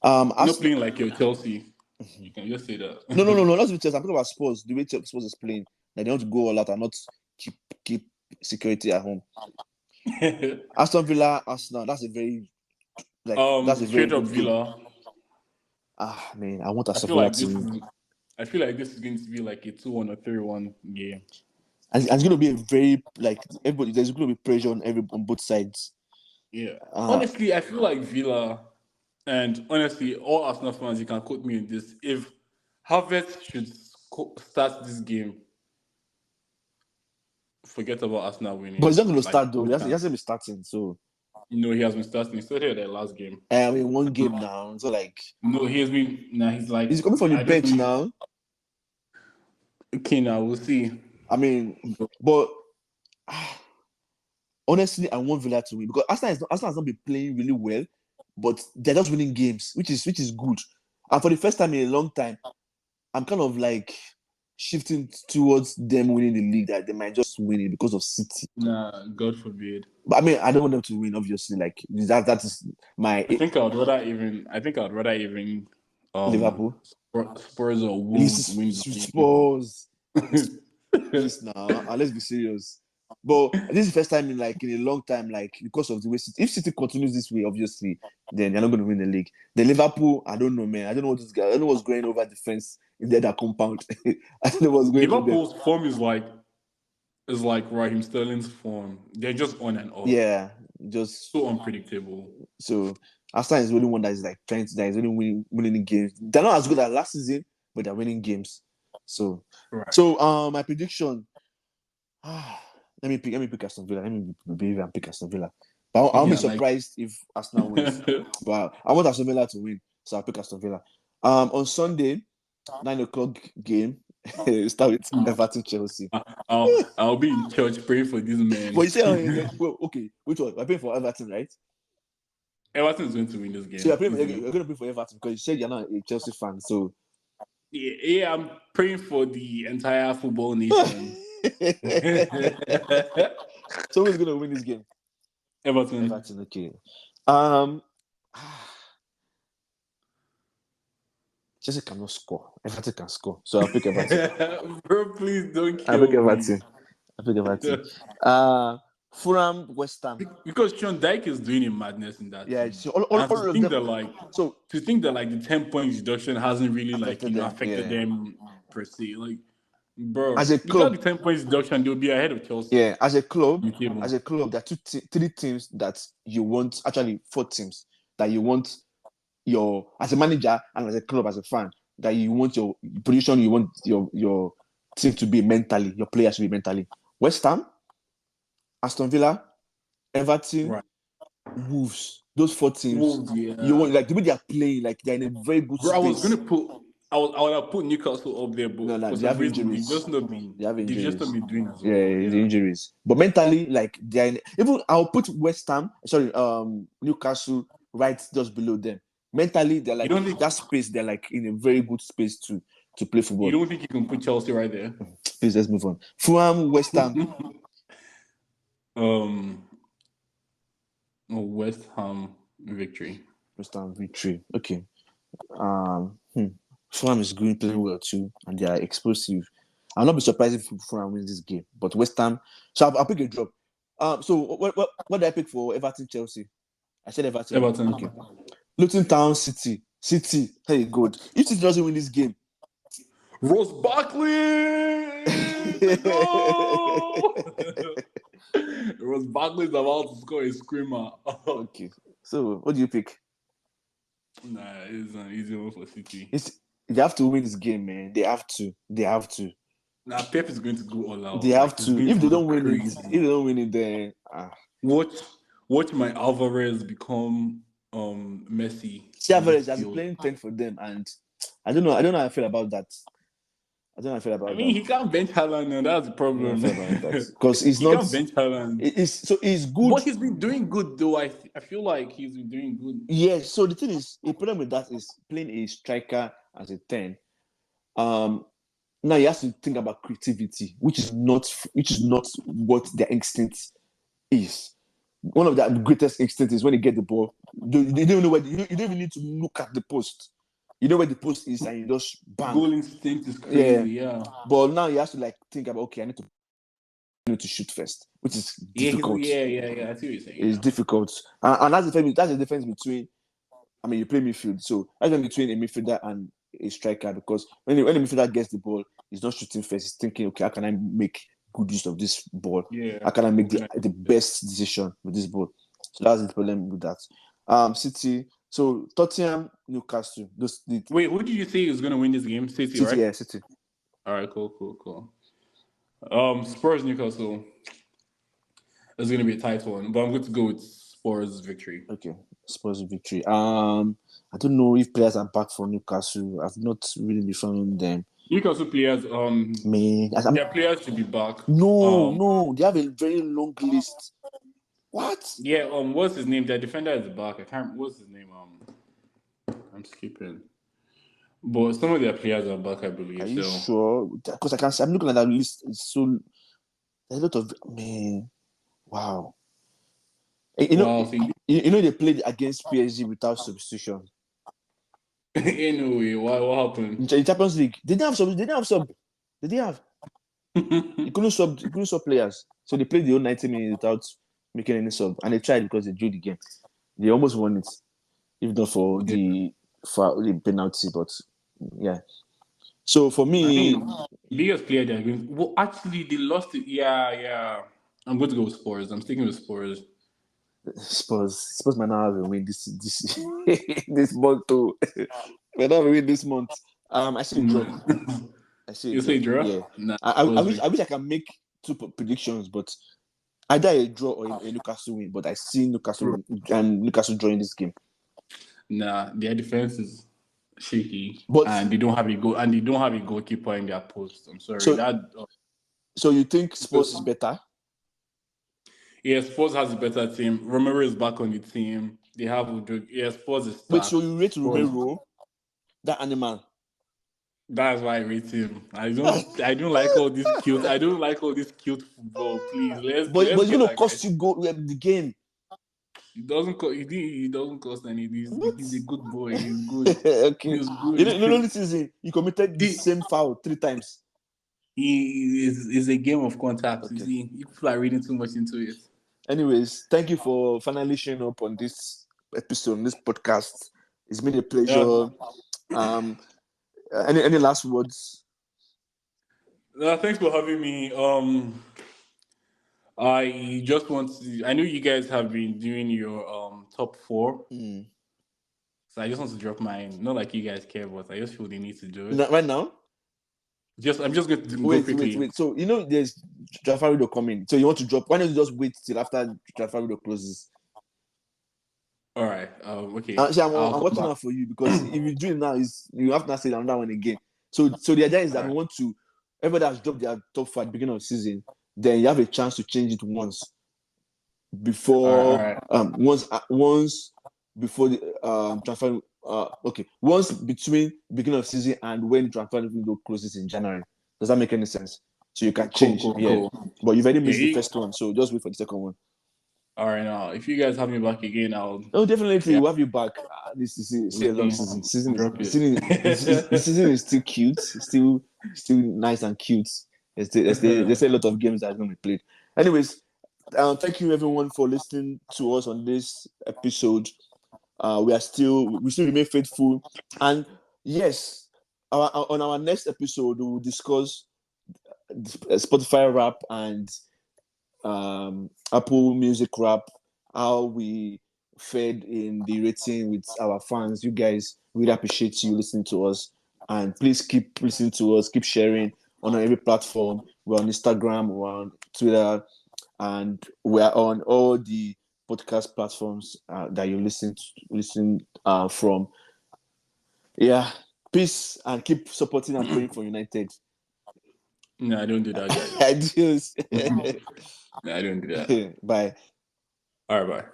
Not playing like your Chelsea. You can just say that. No. That's what I'm talking about Spurs. The way Spurs is playing, that they want to go all out and not keep security at home. Aston Villa, Arsenal. That's a very straight up good Villa. Man, I want Aston Villa to win. I feel like this is going to be like a 2-1 or 3-1 game. And it's going to be a very everybody. There's going to be pressure on both sides. Yeah. Honestly, I feel like Villa, and honestly, all Arsenal fans, you can quote me in this. If Havertz should start this game, forget about Arsenal winning. But he's not going to start though. He hasn't been starting, so. No, he has been starting. He started that last game. One game now. So like. No, he has been. Now he's like. He's coming from the bench now. Okay, now we'll see. I mean, but honestly, I want Villa to win because Arsenal has not been playing really well, but they're just winning games, which is good. And for the first time in a long time, I'm kind of like shifting towards them winning the league, that they might just win it because of City. Nah, God forbid. But I mean, I don't want them to win, obviously. Like that is my. I think I'd rather even. Liverpool, Spurs or Wolves win. Spurs. Please now, let's be serious. But this is the first time in a long time, like because of the way if City continues this way, obviously, then they're not going to win the league. The Liverpool, I don't know, man. I don't know what this guy. I don't know what's going over the fence in that compound. I don't know what's going on. Liverpool's form is like Raheem Sterling's form. They're just on and off. Yeah, just so unpredictable. So Arsenal is the only one that is like trying to, that is only winning games. They're not as good as last season, but they're winning games. So, my prediction. Let me pick Aston Villa. Let me behave and pick Aston Villa. But I'll be surprised if Arsenal wins. But I want Aston Villa to win, so I'll pick Aston Villa. On Sunday, 9:00 game. Start with Everton Chelsea. I'll be in church praying for this man. But you say, well, okay, which one? I'm praying for Everton, right? Everton is going to win this game. So you're going to pray for Everton because you said you're not a Chelsea fan. So yeah, I'm praying for the entire football nation. So who's going to win this game? Everton. Okay. Chelsea cannot score. Everton can score. So I'll pick Everton. Bro, please don't kill I'll pick Everton. Fulham, West Ham. Because Sean Dyche is doing a madness in that. Yeah, team. all to think that the 10-point deduction hasn't really affected them per se. Like, bro, as a club, the 10-point deduction, they'll be ahead of Chelsea. Yeah, as a club, there are three teams that you want. Actually, 4 teams that you want. As a manager and as a club, as a fan, that you want your position, you want your team to be mentally, your players to be mentally. West Ham, Aston Villa, Everton, Wolves. Those 4 teams. Wolves, yeah. You want the way they are playing, like they're in a very good space. I would have put Newcastle up there, but no, they have injuries. They've just not been doing as well. Yeah, the injuries. But mentally, like they're I'll put West Ham, Newcastle right just below them. Mentally, they're like that space. They're like in a very good space to play football. You don't think you can put Chelsea right there? Please, let's move on. Fulham, West Ham. West Ham victory. Okay. Fulham is playing well too, and they are explosive. I'll not be surprised if Fulham wins this game. But West Ham, so I'll pick a drop. So what did I pick for Everton Chelsea? I said Everton. Okay. Luton Town City. Hey, good. If City doesn't win this game, Ross Barkley. No! Ross Barkley is about to score a screamer. Okay. So what do you pick? Nah, it's an easy one for City. They have to win this game, man. They have to. Nah, Pep is going to go all out. They have to. If they don't win it, then watch my Alvarez become Messi. Alvarez has been playing 10 for them, and I don't know how I feel about that. I don't know how I feel about I mean, that. he can't bench Haaland now. That's the I don't know how I problem. feel about that because he's He not. can't bench Haaland. He's good. But he's been doing good, though. I feel like he's been doing good. Yes. So the thing is, a problem with that is playing a striker as a 10. Now you have to think about creativity, which is not what their instinct is. One of their greatest instincts is when they get the ball, they don't know where you don't even need to look at the post. You know where the post is, and you just bang. Goal instinct is Yeah. crazy, yeah. But now you have to like think about, okay, I need to shoot first, which is difficult. Yeah. I see what you're saying. It's difficult, and that's the difference between. I mean, you play midfield, so that's the difference between a midfielder and a striker. Because when the midfielder gets the ball, he's not shooting first. He's thinking, okay, how can I make good use of this ball? Yeah. How can I make the best decision with this ball? So that's the problem with that. City. So Tottenham, Newcastle. Wait, who did you say is going to win this game? City, right? Yeah, City. All right, cool. Spurs, Newcastle. It's going to be a tight one, but I'm going to go with Spurs victory. Okay, Spurs victory. I don't know if players are back for Newcastle. I've not really been following them. Newcastle players, their players should be back. No, they have a very long list. What? Yeah, what's his name? Their defender is back. I can't. What's his name? I'm skipping. But some of their players are back, I believe. Are you sure? Because I'm looking at that list. It's so there's a lot of wow. You know they played against PSG without substitution. Anyway, what happened? In the Champions League, they didn't have sub. They didn't have. You couldn't sub players. So they played the whole 90 minutes without making any sub. And they tried because they drew the game. They almost won it. If not for the penalty, but yeah. So for me, biggest player they're going. Well, actually, they lost it. Yeah. I'm going to go with Spurs. I'm sticking with Spurs. Spurs might not have a win this this month too. Might not have a win this month. I see a draw. You say draw? Yeah. Nah, I wish I can make two predictions, but either a draw or a Newcastle win. But I see Newcastle drawing this game. Nah, their defense is shaky, and they don't have a goalkeeper in their post. I'm sorry. So you think Spurs is better? Yeah, Spurs has a better team. Romero is back on the team. They have Spurs is stacked. Wait, so you rate Romero, that animal? That's why I rate him. I don't like all this cute. I don't like all this cute football. Please, But it's gonna cost you the game. It doesn't cost. He doesn't cost any. He's a good boy. He's good. Okay. He's good. You know this season he committed the same foul 3 times. He is a game of contact. Okay. You people are reading too much into it. Anyways, thank you for finally showing up on this episode, on this podcast. It's been a pleasure. Yeah. Any last words? Thanks for having me. I just want to. I know you guys have been doing your top 4. So I just want to drop mine. Not like you guys care, but I just feel they need to do it right now. I'm just going to go quickly. Wait. So there's transfer window coming. So you want to drop? Why don't you just wait till after transfer window closes? All right. Okay. I'm watching out for you because if you do it now, you have to say another one again. So the idea is that we want to. Everybody has dropped their top 5 at the beginning of the season. Then you have a chance to change it once before once before the transfer. Once between beginning of season and when transfer window closes in January. Does that make any sense? So you can change. Cool. But you've already missed the first one, so just wait for the second one. All right, now if you guys have me back again, definitely we'll have you back. This is a long season. The season is still cute. It's still nice and cute. There's a lot of games that are going to be played. Anyways, thank you everyone for listening to us on this episode. We still remain faithful, and yes, on our next episode we will discuss Spotify rap and Apple Music rap, how we fared in the rating with our fans. You guys, really appreciate you listening to us, and please keep listening to us, keep sharing on every platform. We're on Instagram, we're on Twitter, and we're on all the podcast platforms that you listen from. Yeah, peace, and keep supporting and praying for United. No, I don't do that, guys. Adios. No, I don't do that. Bye. All right, bye.